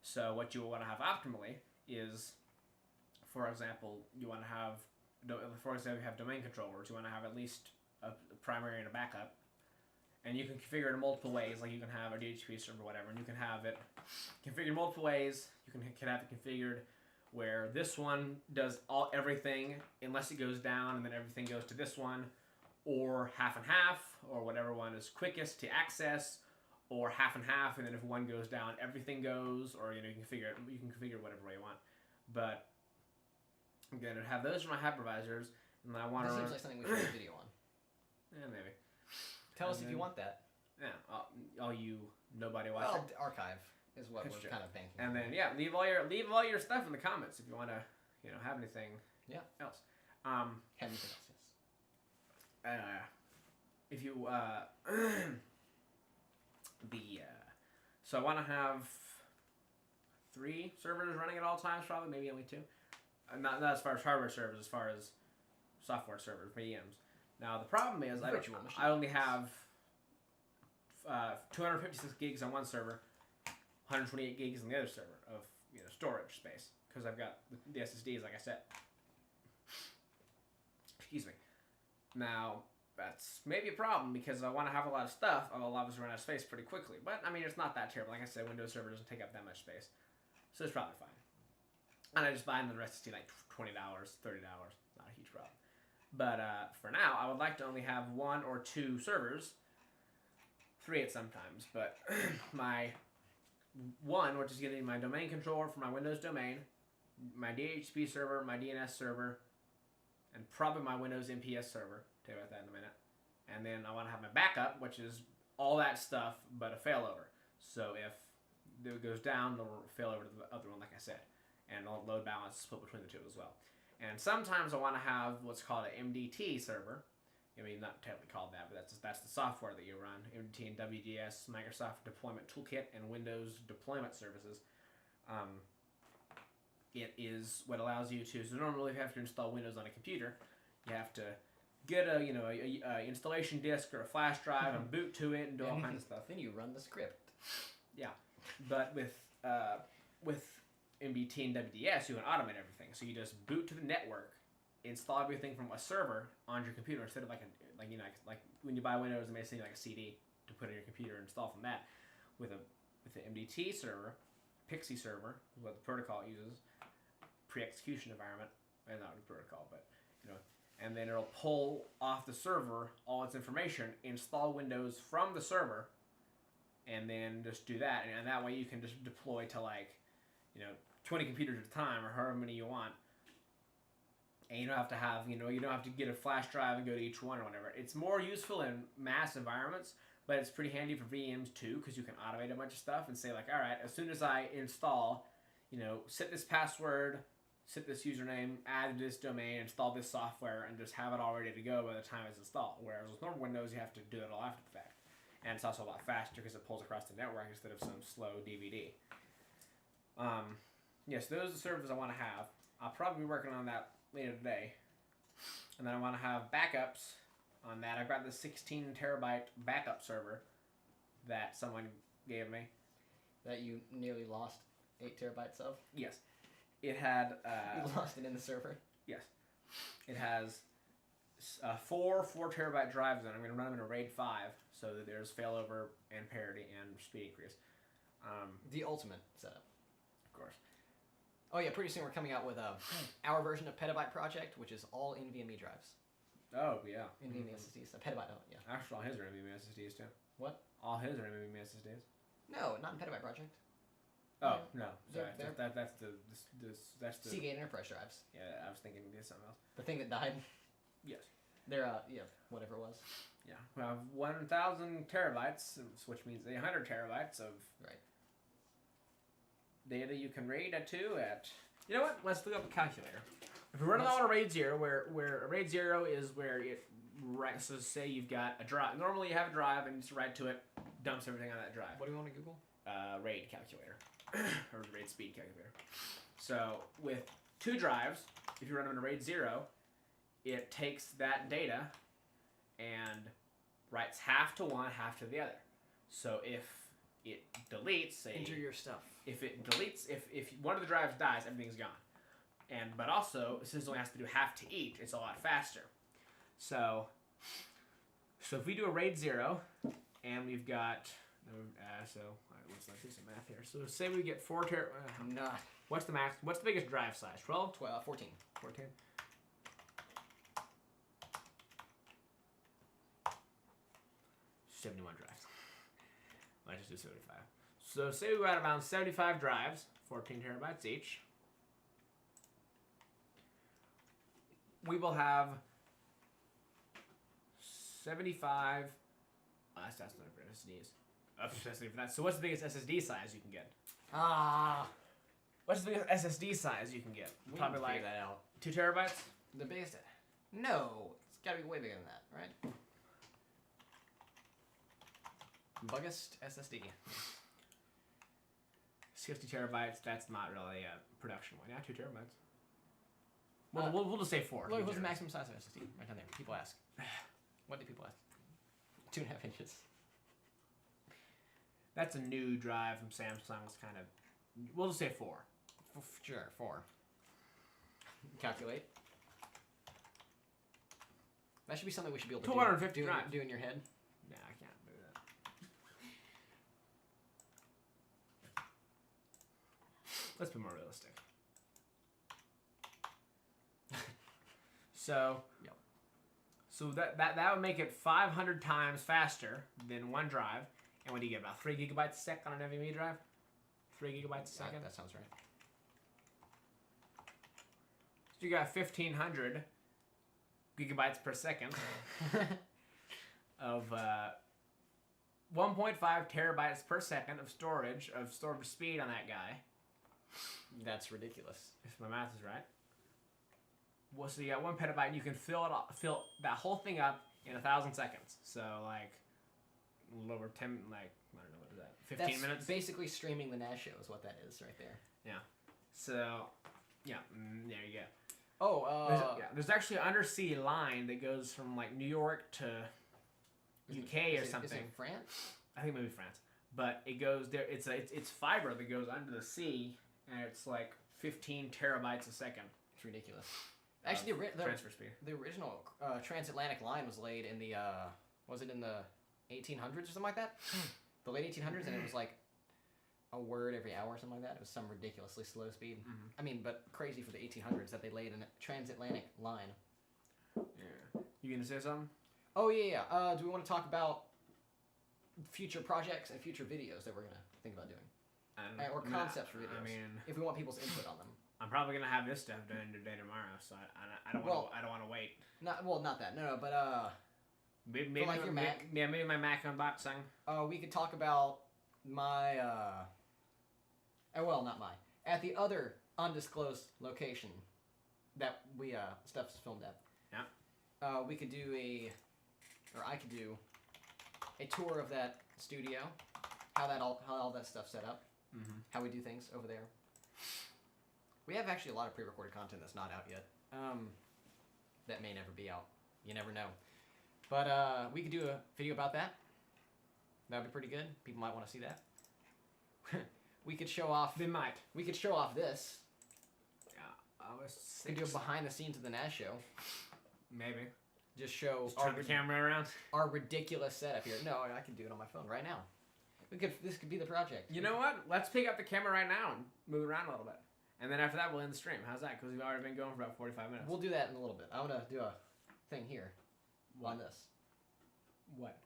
B: So what you will want to have optimally is, for example, you have domain controllers. You want to have at least a primary and a backup, and you can configure it in multiple ways. Like you can have a DHCP server, or whatever, and you can have it configured multiple ways. You can have it configured where this one does everything unless it goes down, and then everything goes to this one, or half and half, or whatever one is quickest to access, or half and half, and then if one goes down, everything goes, or you can configure whatever way you want. But I'm gonna have those for my hypervisors, and then I want to.
A: That seems like something we should do a video on.
B: Yeah, maybe.
A: Tell us if you want that.
B: Yeah, all you nobody watching.
A: Well, archive is what we're kind of banking.
B: And then leave all your stuff in the comments if you want to, have anything. Else.
A: Have anything else? Yes.
B: If you so I want to have 3 servers running at all times, probably maybe only 2. Not as far as hardware servers, as far as software servers, VMs. Now the problem is I only have 256 gigs on one server, 128 gigs on the other server of storage space, because I've got the SSDs, like I said. Excuse me. Now that's maybe a problem because I want to have a lot of stuff. I'll obviously run out of space pretty quickly, but I mean it's not that terrible. Like I said, Windows Server doesn't take up that much space, so it's probably fine. And I just buy another SSD like $20, $30, not a huge problem. But for now, I would like to only have 1 or 2 servers, 3 at sometimes. But my one, which is going to be my domain controller for my Windows domain, my DHCP server, my DNS server, and probably my Windows MPS server. I'll tell you about that in a minute. And then I want to have my backup, which is all that stuff, but a failover. So if it goes down, it'll fail over to the other one, like I said. And I'll load balance split between the 2 as well. And sometimes I want to have what's called an MDT server. I mean, not technically called that, but that's the software that you run. MDT and WDS, Microsoft Deployment Toolkit, and Windows Deployment Services. It is what allows you to. So normally, if you have to install Windows on a computer, you have to get a installation disk or a flash drive and boot to it and do all kinds of stuff.
A: Then you run the script.
B: Yeah, but with MDT and WDS, you can automate everything. So you just boot to the network, install everything from a server on your computer instead of like when you buy Windows, it may send you like a CD to put in your computer and install from that. With the MDT server, Pixie server, what the protocol uses, pre-execution environment, and not the protocol, but and then it'll pull off the server all its information, install Windows from the server, and then just do that, and that way you can just deploy to 20 computers at a time or however many you want. And you don't have to have, you don't have to get a flash drive and go to each one or whatever. It's more useful in mass environments, but it's pretty handy for VMs too, because you can automate a bunch of stuff and say all right, as soon as I install, set this password, set this username, add this domain, install this software, and just have it all ready to go by the time it's installed. Whereas with normal Windows, you have to do it all after the fact. And it's also a lot faster because it pulls across the network instead of some slow DVD. Yes, those are the servers I want to have. I'll probably be working on that later today. And then I want to have backups on that. I've got the 16 terabyte backup server that someone gave me.
A: That you nearly lost 8 terabytes of?
B: Yes. It had...
A: you lost it in the server?
B: Yes. It has 4 terabyte drives on it. I'm going to run them in a RAID 5 so that there's failover and parity and speed increase.
A: The ultimate setup.
B: Of course.
A: Oh yeah, pretty soon we're coming out with our version of Petabyte Project, which is all NVMe drives.
B: Oh, yeah.
A: NVMe SSDs. A petabyte, yeah.
B: Actually, all his are NVMe SSDs, too.
A: What?
B: All his are NVMe SSDs.
A: No, not in Petabyte Project.
B: Oh, no. Sorry.
A: They're
B: That's the...
A: Seagate Enterprise drives.
B: Yeah, I was thinking it did something else.
A: The thing that died?
B: Yes.
A: They're, whatever it was.
B: Yeah. We have 1,000 terabytes, which means 800 terabytes of...
A: Right.
B: Data you can RAID to at... You know what? Let's look up a calculator. If we run it on a RAID 0, where a RAID 0 is where it... So say you've got a drive. Normally you have a drive and you just write to it, dumps everything on that drive.
A: What do you want to Google?
B: RAID calculator. Or RAID speed calculator. So with 2 drives, if you run them in a RAID 0, it takes that data and writes half to one, half to the other. So if it deletes, say...
A: Enter your stuff.
B: If it deletes, if one of the drives dies, everything's gone. But also, since it only has to do half to each, it's a lot faster. So if we do a RAID 0, and we've got... let's do some math here. So say we get 4
A: Nah.
B: What's the max? What's the biggest drive size? 12?
A: 14.
B: 14? $71 drives. Let's just do 75. So say we got around 75 drives, 14 terabytes each. We will have 75... that's not for SSDs. For that. So what's the biggest SSD size you can get? What's the biggest SSD size you can get?
A: Probably like that out.
B: 2 terabytes?
A: The biggest... No. It's got to be way bigger than that, right? Biggest SSD.
B: 60 terabytes, that's not really a production one. Yeah, 2 terabytes. Well, we'll just say 4.
A: Look, what's the maximum size of SSD? Right down there. People ask. What do people ask? 2.5 inches.
B: That's a new drive from Samsung. It's kind of... We'll just say 4.
A: Sure, 4. Calculate. That should be something we should be able to
B: 250
A: do in your head.
B: Yeah, I can't do that. Let's be more realistic. So,
A: yep.
B: So that would make it 500 times faster than one drive. And what do you get, about 3 gigabytes a sec on an NVMe drive? 3 gigabytes a second?
A: That sounds right.
B: So you got 1,500 gigabytes per second of 1.5 terabytes per second of storage speed on that guy.
A: That's ridiculous.
B: If my math is right. Well, so you got 1 petabyte, and you can fill that whole thing up in 1,000 seconds. So like a little over 10, like I don't know what is that, 15 minutes.
A: Basically streaming the NAS Show is what that is right there.
B: Yeah. So yeah, there you go.
A: Oh,
B: there's actually an undersea line that goes from like New York to UK or something.
A: Is it France?
B: I think maybe France. But it goes there. It's fiber that goes under the sea, and it's like 15 terabytes a second.
A: It's ridiculous. Actually,
B: transfer speed.
A: The original transatlantic line was laid in the was it in the 1800s or something like that? The late 1800s, and it was like a word every hour or something like that. It was some ridiculously slow speed.
B: Mm-hmm.
A: I mean, but crazy for the 1800s that they laid a transatlantic line.
B: Yeah. You gonna say something?
A: Oh yeah. Do we want to talk about future projects and future videos that we're gonna think about doing, or concepts for videos?
B: I mean,
A: if we want people's input on them.
B: I'm probably gonna have this stuff done today tomorrow, so I don't want to wait.
A: Not that. No. But
B: maybe
A: like your Mac.
B: Yeah, maybe my Mac unboxing.
A: We could talk about my not mine. At the other undisclosed location that we stuff's filmed at.
B: Yeah.
A: We could do I could do a tour of that studio, how all that stuff's set up, how we do things over there. We have actually a lot of pre-recorded content that's not out yet. That may never be out. You never know. But we could do a video about that. That'd be pretty good. People might want to see that. We could show off.
B: They might.
A: We could show off this.
B: Yeah, I was.
A: We could do a behind the scenes of the NAS Show.
B: Maybe.
A: Just show
B: Just turn the camera around.
A: Our ridiculous setup here. No, I can do it on my phone right now. This could be the project.
B: You know what? Let's pick up the camera right now and move it around a little bit. And then after that, we'll end the stream. How's that? Because we've already been going for about 45 minutes.
A: We'll do that in a little bit. I'm going to do a thing here on this.
B: What?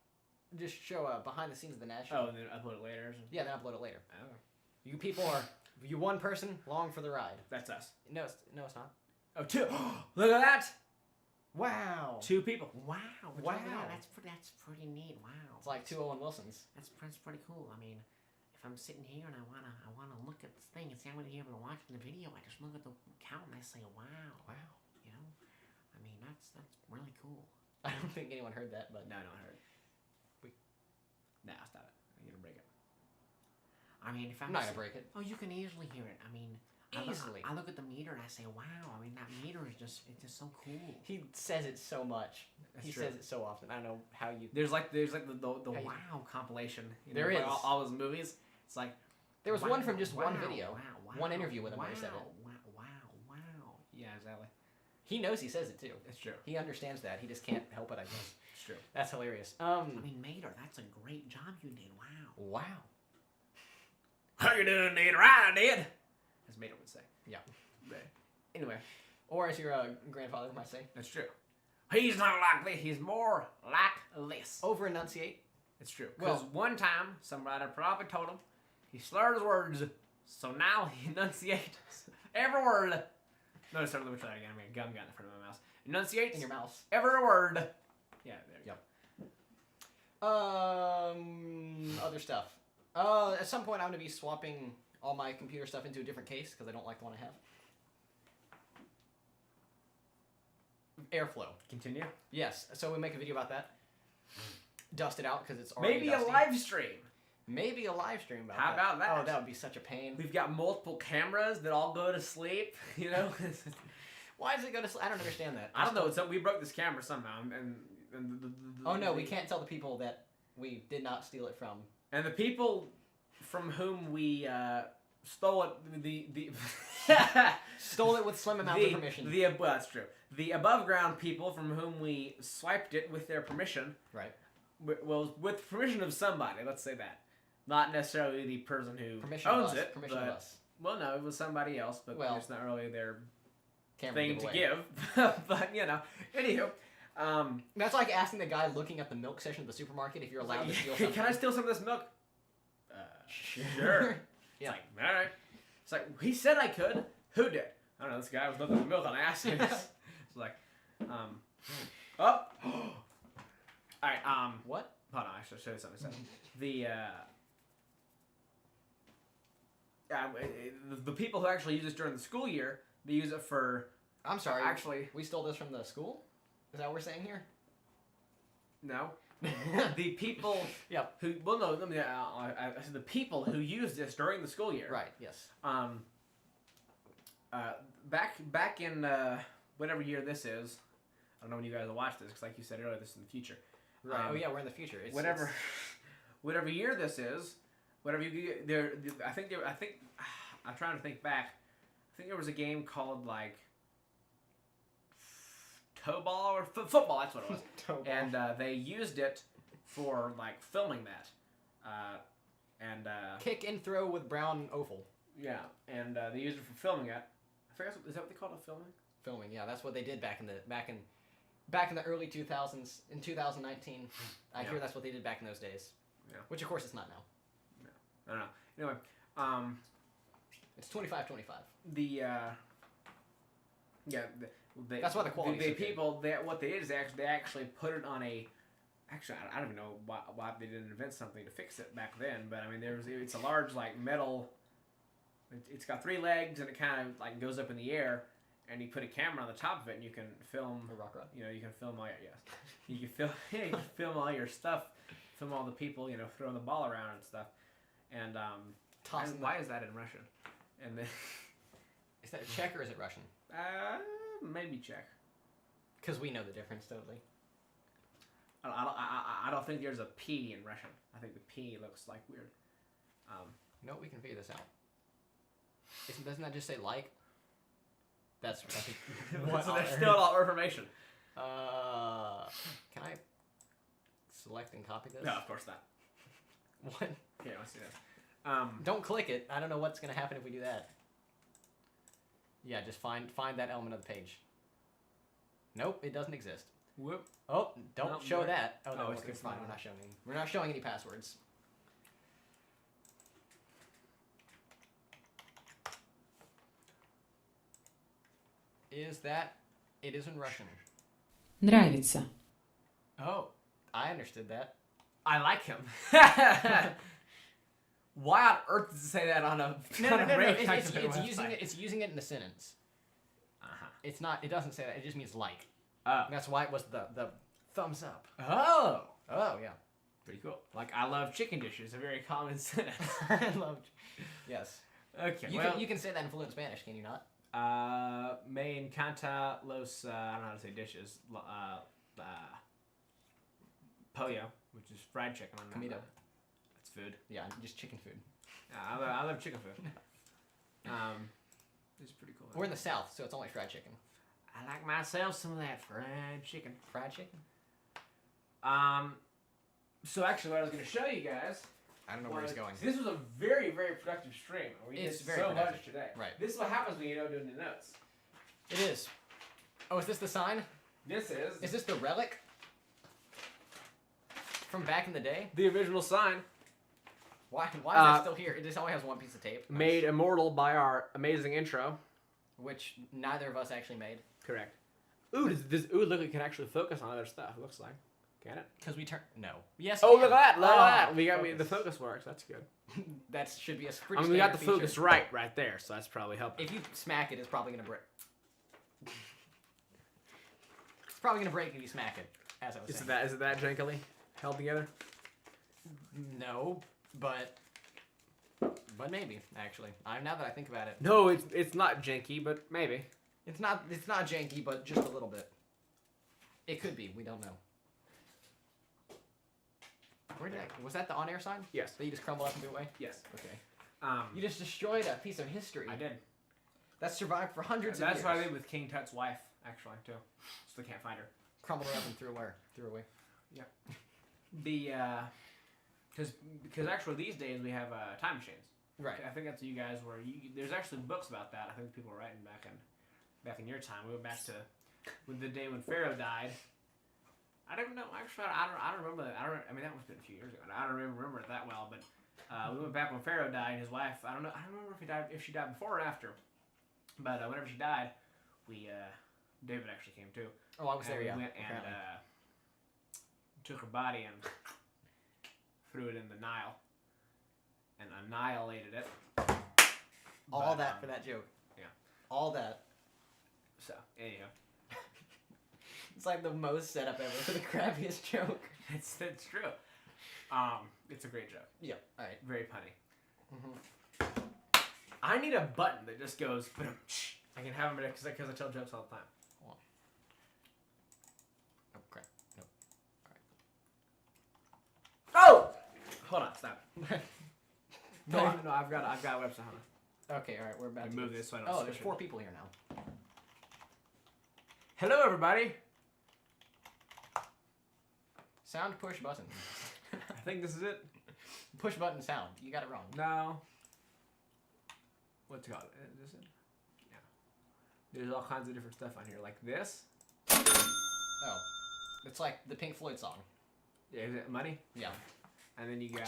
A: Just show behind the scenes of the NAS Show.
B: Oh, and then upload it later or something?
A: Yeah, then upload it later.
B: Oh.
A: You people are, you one person, long for the ride.
B: That's us.
A: No, it's not.
B: Oh, two. Look at that.
A: Wow.
B: 2 people.
C: Wow.
A: Wow.
C: That's pretty neat. Wow.
A: It's like 2 Owen Wilsons.
C: That's pretty cool. I mean, if I'm sitting here and I wanna look at this thing and see how many people are watching the video, I just look at the count and I say, wow.
A: Wow.
C: You know, I mean, that's really cool.
A: I don't think anyone heard that, but
B: No, I heard it. Nah, stop it. I'm gonna break it.
C: I mean, if
A: I'm not gonna break it.
C: Oh, you can easily hear it. I mean,
A: Easily.
C: I look at the meter and I say, wow. I mean, that meter is just so cool.
A: He says it so much.
B: That's
A: He
B: true.
A: says it so often. I don't know how you.
B: There's like the
A: Hey.
B: wow compilation. You
A: There
B: know,
A: is.
B: all those movies. It's like
A: There was
C: wow,
A: one from just one
C: wow,
A: video,
C: wow,
A: one interview with him where he said it.
C: Wow.
B: yeah, exactly.
A: He knows he says it too.
B: It's true.
A: He understands that. He just can't help it, I guess.
B: It's true.
A: That's hilarious.
C: I mean, Mater, that's a great job you did. Wow.
A: Wow.
B: How you doing, Nate? Right, I did. As Mater would say.
A: Yeah.
B: But anyway,
A: Or as your grandfather might say,
B: that's true. He's not like this. He's more like this.
A: over enunciate.
B: It's true. Because
A: Well-
B: one time, somebody probably told him he slurred his words, so now he enunciates every word. No, start with that again. I'm gonna gum gun in front of my mouse. Enunciates
A: In your mouse.
B: every word. Yeah, there you
A: Yep. Other stuff. At some point, I'm gonna be swapping all my computer stuff into a different case because I don't like the one I have. Airflow.
B: go. Continue.
A: Yes. So we make a video about that. Dust it out because it's already
B: Maybe
A: dusty.
B: a live stream.
A: Maybe a live stream about
B: How
A: that.
B: about that?
A: Oh, that would be such a pain.
B: We've got multiple cameras that all go to sleep. You know.
A: Why does it go to sleep? I don't understand that.
B: I don't know. We broke this camera somehow, and
A: Oh no, we can't tell the people that we did not steal it from.
B: And the people from whom we stole it, the
A: Stole it with slim amounts of permission.
B: well, that's true. The above ground people from whom we swiped it with their permission.
A: Right.
B: Well, with permission of somebody. Let's say that, not necessarily the person who
A: Permission
B: owns
A: of us.
B: it.
A: Permission
B: but,
A: of us.
B: Well, no, it was somebody else, but
A: Well,
B: it's not really their
A: Camera
B: thing to
A: giveaway.
B: give. But you know, anywho.
A: That's like asking the guy looking at the milk section of the supermarket if you're allowed to steal something.
B: Can I steal some of this milk? Sure.
A: Yeah.
B: It's like, all right. It's like, he said I could. Who did? I don't know. This guy was looking at the milk on acid. It's like, oh. All right.
A: What?
B: Hold on. I should show you something. The people who actually use this during the school year, they use it for.
A: I'm sorry.
B: Actually,
A: We stole this from the school? Is that what we're saying here?
B: No. The people
A: Yep.
B: who I said the people who used this during the school year.
A: Right. Yes.
B: Back in whatever year this is, I don't know when you guys will watch this because, like you said earlier, this is in the future.
A: Right. Oh yeah, we're in the future. It's,
B: whatever, whatever year this is, whatever you there. I think I'm trying to think back. I think there was a game called like toe ball or football. That's what it was. And they used it for like filming that.
A: Kick and throw with brown oval.
B: Yeah, and they used it for filming it. I forget, is that what they called it, filming?
A: Filming, yeah, that's what they did back in the early 2000s. In 2019, I hear that's what they did back in those days.
B: Yeah.
A: Which of course it's not now.
B: No, I don't know. Anyway,
A: it's 25-25. That's why the quality.
B: The people what they did is they actually put it on a. Actually, I don't even know why they didn't invent something to fix it back then. But I mean, it's a large like metal. It's got 3 legs and it kind of like goes up in the air, and you put a camera on the top of it and you can film.
A: A rock rod.
B: You know, you can film all your you can film all your stuff, film all the people, throwing the ball around and stuff, and why is that in Russian? And then
A: is that Czech or is it Russian?
B: Maybe Czech.
A: Because we know the difference totally.
B: I don't think there's a P in Russian. I think the P looks like weird.
A: No, we can figure this out. Doesn't that just say like? That's what.
B: So there's still a lot more information.
A: Can I select and copy this?
B: No, of course not.
A: What?
B: Yeah, let's see this.
A: Don't click it. I don't know what's gonna happen if we do that. Yeah, just find that element of the page. Nope, it doesn't exist.
B: Whoop.
A: Oh, don't show that. Oh no,
B: it's
A: it's fine. We're not showing any passwords. Is that? It is in Russian.
D: Нравится.
A: Oh, I understood that.
B: I like him. Why on earth does it say that on a
A: No. It's using it in a sentence.
B: Uh-huh.
A: It's not. It doesn't say that. It just means like.
B: Oh.
A: That's why it was the thumbs up.
B: Oh.
A: Oh yeah.
B: Pretty cool. Like, I love chicken dishes. A very common sentence.
A: I loved. Yes.
B: Okay.
A: You can say that in fluent Spanish, can you not?
B: Me encanta los, I don't know how to say dishes. Pollo, which is fried chicken.
A: Comida.
B: That's food.
A: Yeah, just chicken food.
B: I love chicken food. It's pretty cool.
A: We're in the South, so it's only fried chicken.
B: I like myself some of that fried chicken.
A: Fried chicken?
B: So actually, what I was going to show you guys.
A: I don't know where he's going.
B: This was a very, very productive stream. We did so much today.
A: Right.
B: This is what happens when you don't do the notes.
A: It is. Oh, is this the sign?
B: This is.
A: Is this the relic? From back in the day?
B: The original sign.
A: Why is that still here? It just only has one piece of tape.
B: Made immortal by our amazing intro.
A: Which neither of us actually made.
B: Correct. Ooh, look, it can actually focus on other stuff, it looks like. Can it?
A: Because we turn... No. Yes,
B: oh, look at that! Look at that! The focus works. That's good.
A: That should be a pretty
B: we got the
A: feature.
B: focus right there, so that's probably helping.
A: If you smack it, it's probably going to break. It's probably going to break if you smack it, as I was saying.
B: Is it that jankily held together?
A: No, but maybe, actually. Now that I think about it.
B: No, it's not janky, but maybe.
A: It's not janky, but just a little bit. It could be. We don't know. Was that the on-air sign?
B: Yes.
A: That you just crumbled up and threw away?
B: Yes.
A: Okay. You just destroyed a piece of history.
B: I did.
A: That survived for hundreds of years.
B: That's what I did with King Tut's wife, actually, too. Still can't find her.
A: Crumbled her up and threw away.
B: Yeah. Because actually these days we have time machines.
A: Right.
B: I think that's what you guys were. There's actually books about that. I think people were writing back in your time. We went back to the day when Pharaoh died. I don't know. Actually, I don't remember that. I mean, that was been a few years ago. I don't remember it that well. But we went back when Pharaoh died. And his wife. I don't know. I don't remember if she died before or after. But whenever she died, David actually came too.
A: Oh, I was there. Yeah.
B: We went and took her body and threw it in the Nile and annihilated it.
A: All that for that joke.
B: Yeah.
A: All that.
B: So anyhow.
A: It's like the most setup ever for the crappiest joke.
B: It's true. It's a great joke.
A: Yeah. All right.
B: Very punny.
A: Mm-hmm.
B: I need a button that just goes. I can have them because I tell jokes all the time.
A: Hold on. Oh crap. No.
B: Oh! Hold on. Stop. No, I've got a website. Hold on.
A: Okay. All right. We're about
B: Let
A: to
B: me move this so I don't.
A: Oh, there's
B: squish
A: 4
B: it.
A: people here now.
B: Hello, everybody.
A: Sound push button.
B: I think this is it.
A: Push button sound. You got it wrong.
B: No. What's it called? Is this it? Yeah. There's all kinds of different stuff on here, like this.
A: Oh. It's like the Pink Floyd song.
B: Yeah, is it money?
A: Yeah.
B: And then you got.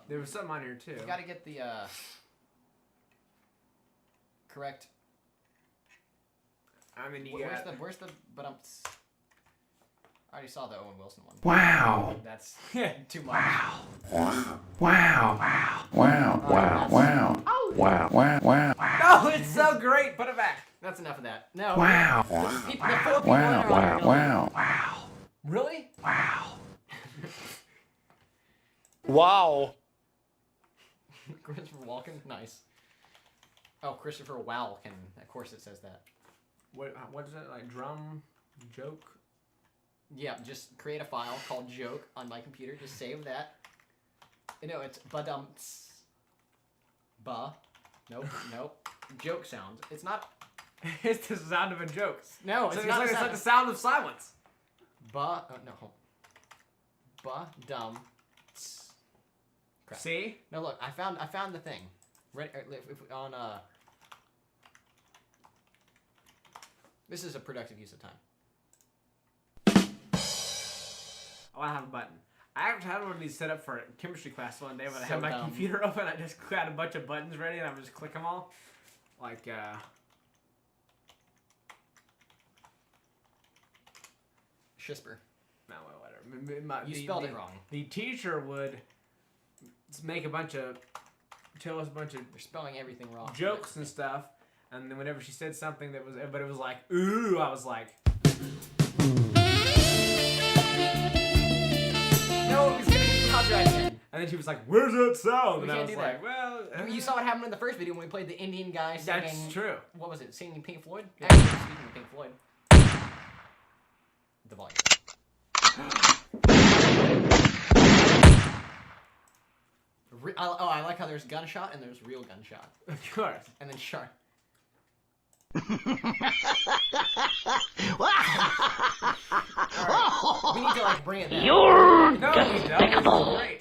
B: There was something on here too.
A: You got to get the correct.
B: I mean, you
A: Where's the but I already saw the Owen Wilson one.
E: Wow.
A: That's
B: Yeah.
A: too much.
E: Wow. Wow. Wow. Wow. Wow. Wow. Wow. Wow. Wow.
B: Oh, it's so great. Put it back.
A: That's enough of that. No.
E: Wow.
A: The 4 people in there
E: Wow.
A: are
E: Wow.
A: really-
E: Wow. Wow.
A: Really?
E: Wow.
F: Wow.
A: Christopher Walken? Nice. Oh, Christopher Walken. Of course it says that.
B: What is it? Like drum joke?
A: Yeah, just create a file called joke on my computer. Just save that. You know, it's ba-dumps. Nope, nope. Joke sounds. It's not.
B: It's the sound of a joke.
A: No,
B: So
A: it's
B: it's
A: not.
B: like,
A: a
B: it's
A: sound.
B: like the sound of silence.
A: No. Ba-dum. Crap.
B: See?
A: No, look. I found the thing. On This is a productive use of time.
B: I want to have a button. I actually had one of these set up for chemistry class one day when I
A: So
B: had my
A: dumb.
B: computer open. I just had a bunch of buttons ready and I would just click them all. Like,
A: Shisper.
B: no, whatever.
A: You spelled it wrong.
B: The teacher would make tell us a bunch of
A: You're spelling everything wrong.
B: jokes and stuff, and then whenever she said something that was, everybody was like, ooh, I was like,
A: No, it was gonna get copyright again.
B: and then she was like, where's that sound?
A: We
B: And I
A: can't
B: was
A: do
B: like,
A: that.
B: well,
A: You saw what happened in the first video when we played the Indian guy singing.
B: that's true.
A: What was it? Singing Pink Floyd? Actually, speaking of Pink Floyd. The volume. I like how there's gunshot and there's real gunshot.
B: Of course.
A: And then sharp. Alright. We need to like bring it down.
B: No, we don't. This is great.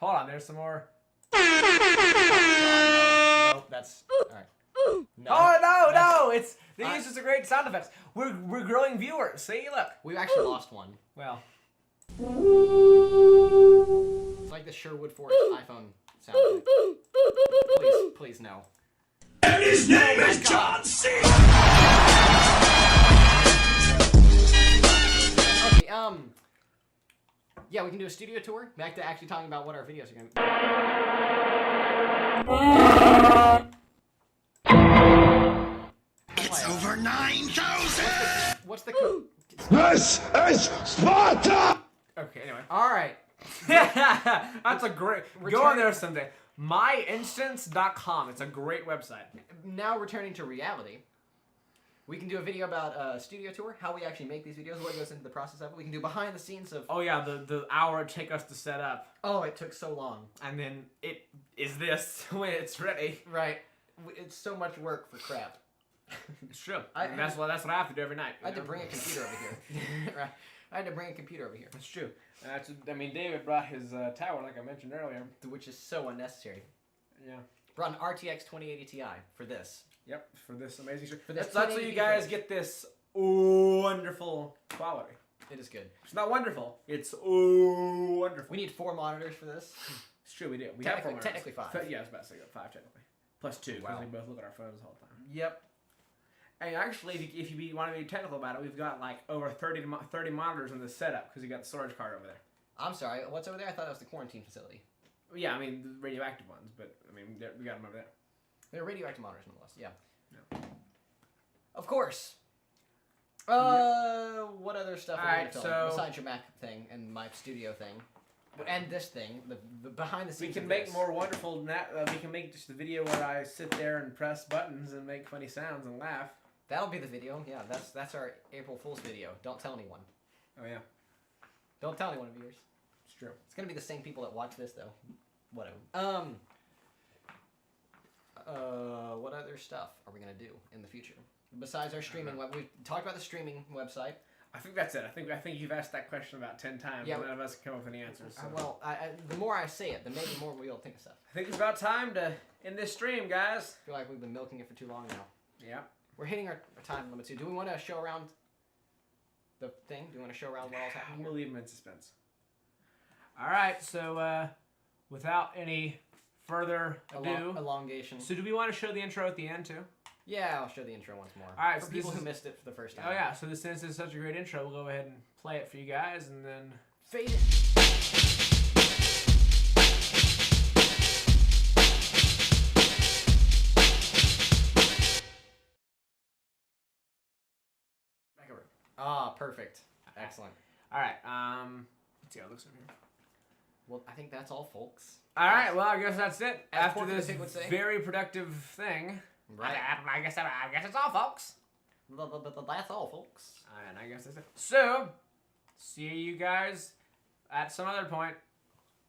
B: Hold on, there's some more.
A: No, that's alright. No.
B: Oh no,
A: That's-
B: no! It's these are great sound effects. We're growing viewers. See, look.
A: We've actually lost one.
B: Well,
A: It's like the Sherwood Forest iPhone sound. Please, no.
E: And his name is John C.
A: Okay, yeah, we can do a studio tour. Back to actually talking about what our videos are gonna be.
E: It's over 9,000.
A: What's the
E: This is Sparta.
B: okay. Anyway,
A: Alright.
B: that's a great. Go
A: Return-
B: on there someday. Myinstance.com. It's a great website.
A: Now returning to reality. We can do a video about studio tour, how we actually make these videos, what goes into the process of it. We can do behind the scenes of.
B: Oh yeah, the hour it took us to set up,
A: Oh, it took so long.
B: and then it is this when it's ready.
A: Right. It's so much work for crap.
B: It's true.
A: I-
B: And that's what I have to do every night.
A: I had to bring a computer over here. Right. I had to bring a computer over here,
B: It's true. I mean, David brought his tower, like I mentioned earlier.
A: which is so unnecessary.
B: Yeah.
A: Brought an RTX 2080 Ti for this.
B: Yep. For this amazing show.
A: For this
B: That's so you
A: 1080p
B: guys
A: footage.
B: get this wonderful quality.
A: It is good.
B: It's not wonderful. It's wonderful.
A: We need 4 monitors for this.
B: It's true. We do. We have
A: Technically-
B: 4 monitors.
A: technically 5.
B: Yeah, I was about to say 5 technically. Plus 2 because
A: Wow.
B: we both look at our phones the whole time.
A: Yep.
B: And actually, if you want to be technical about it, we've got like over 30 monitors in the setup because you got the storage card over there.
A: I'm sorry, what's over there? I thought that was the quarantine facility.
B: Yeah, I mean the radioactive ones, but I mean we got them over there.
A: They're radioactive monitors nonetheless, yeah.
B: Yeah.
A: Of course. What other stuff are
B: Alright,
A: we gonna film
B: so-
A: besides your Mac thing and my studio thing, and this thing, the behind the scenes?
B: We can
A: of
B: make
A: this.
B: more wonderful. We can make just the video where I sit there and press buttons and make funny sounds and laugh.
A: That'll be the video. Yeah, that's our April Fool's video. Don't tell anyone.
B: Oh yeah,
A: Don't tell anyone, viewers.
B: it's true.
A: It's gonna be the same people that watch this though. Whatever. What other stuff are we gonna do in the future besides our streaming web? We talked about the streaming website.
B: I think that's it. I think you've asked that question about 10 times.
A: Yeah,
B: and none of us can come up with any answers. So.
A: Well, the more I say it, the maybe more we'll think of stuff.
B: I think it's about time to end this stream, guys.
A: I feel like we've been milking it for too long now.
B: Yeah.
A: We're hitting our time limit too. Do we want to show around the thing? Do we want to show around what all's happening?
B: We'll leave them in suspense. All right. So, without any further ado,
A: Elongation.
B: so do we want to show the intro at the end too?
A: Yeah, I'll show the intro once more.
B: All right,
A: For
B: so
A: people
B: this
A: who
B: is-
A: missed it for the first time.
B: Oh yeah. So since this is such a great intro, we'll go ahead and play it for you guys, and then.
A: Fade it. Back over. Ah, perfect. Excellent.
B: All right. Let's see how it looks over here.
A: Well, I think that's all, folks.
B: All right. Well, I guess that's it.
A: As
B: After
A: Porky the
B: this
A: Pig would say.
B: very productive thing.
A: Right.
B: I guess it's all, folks.
A: That's all, folks.
B: And I guess that's it. So, see you guys at some other point.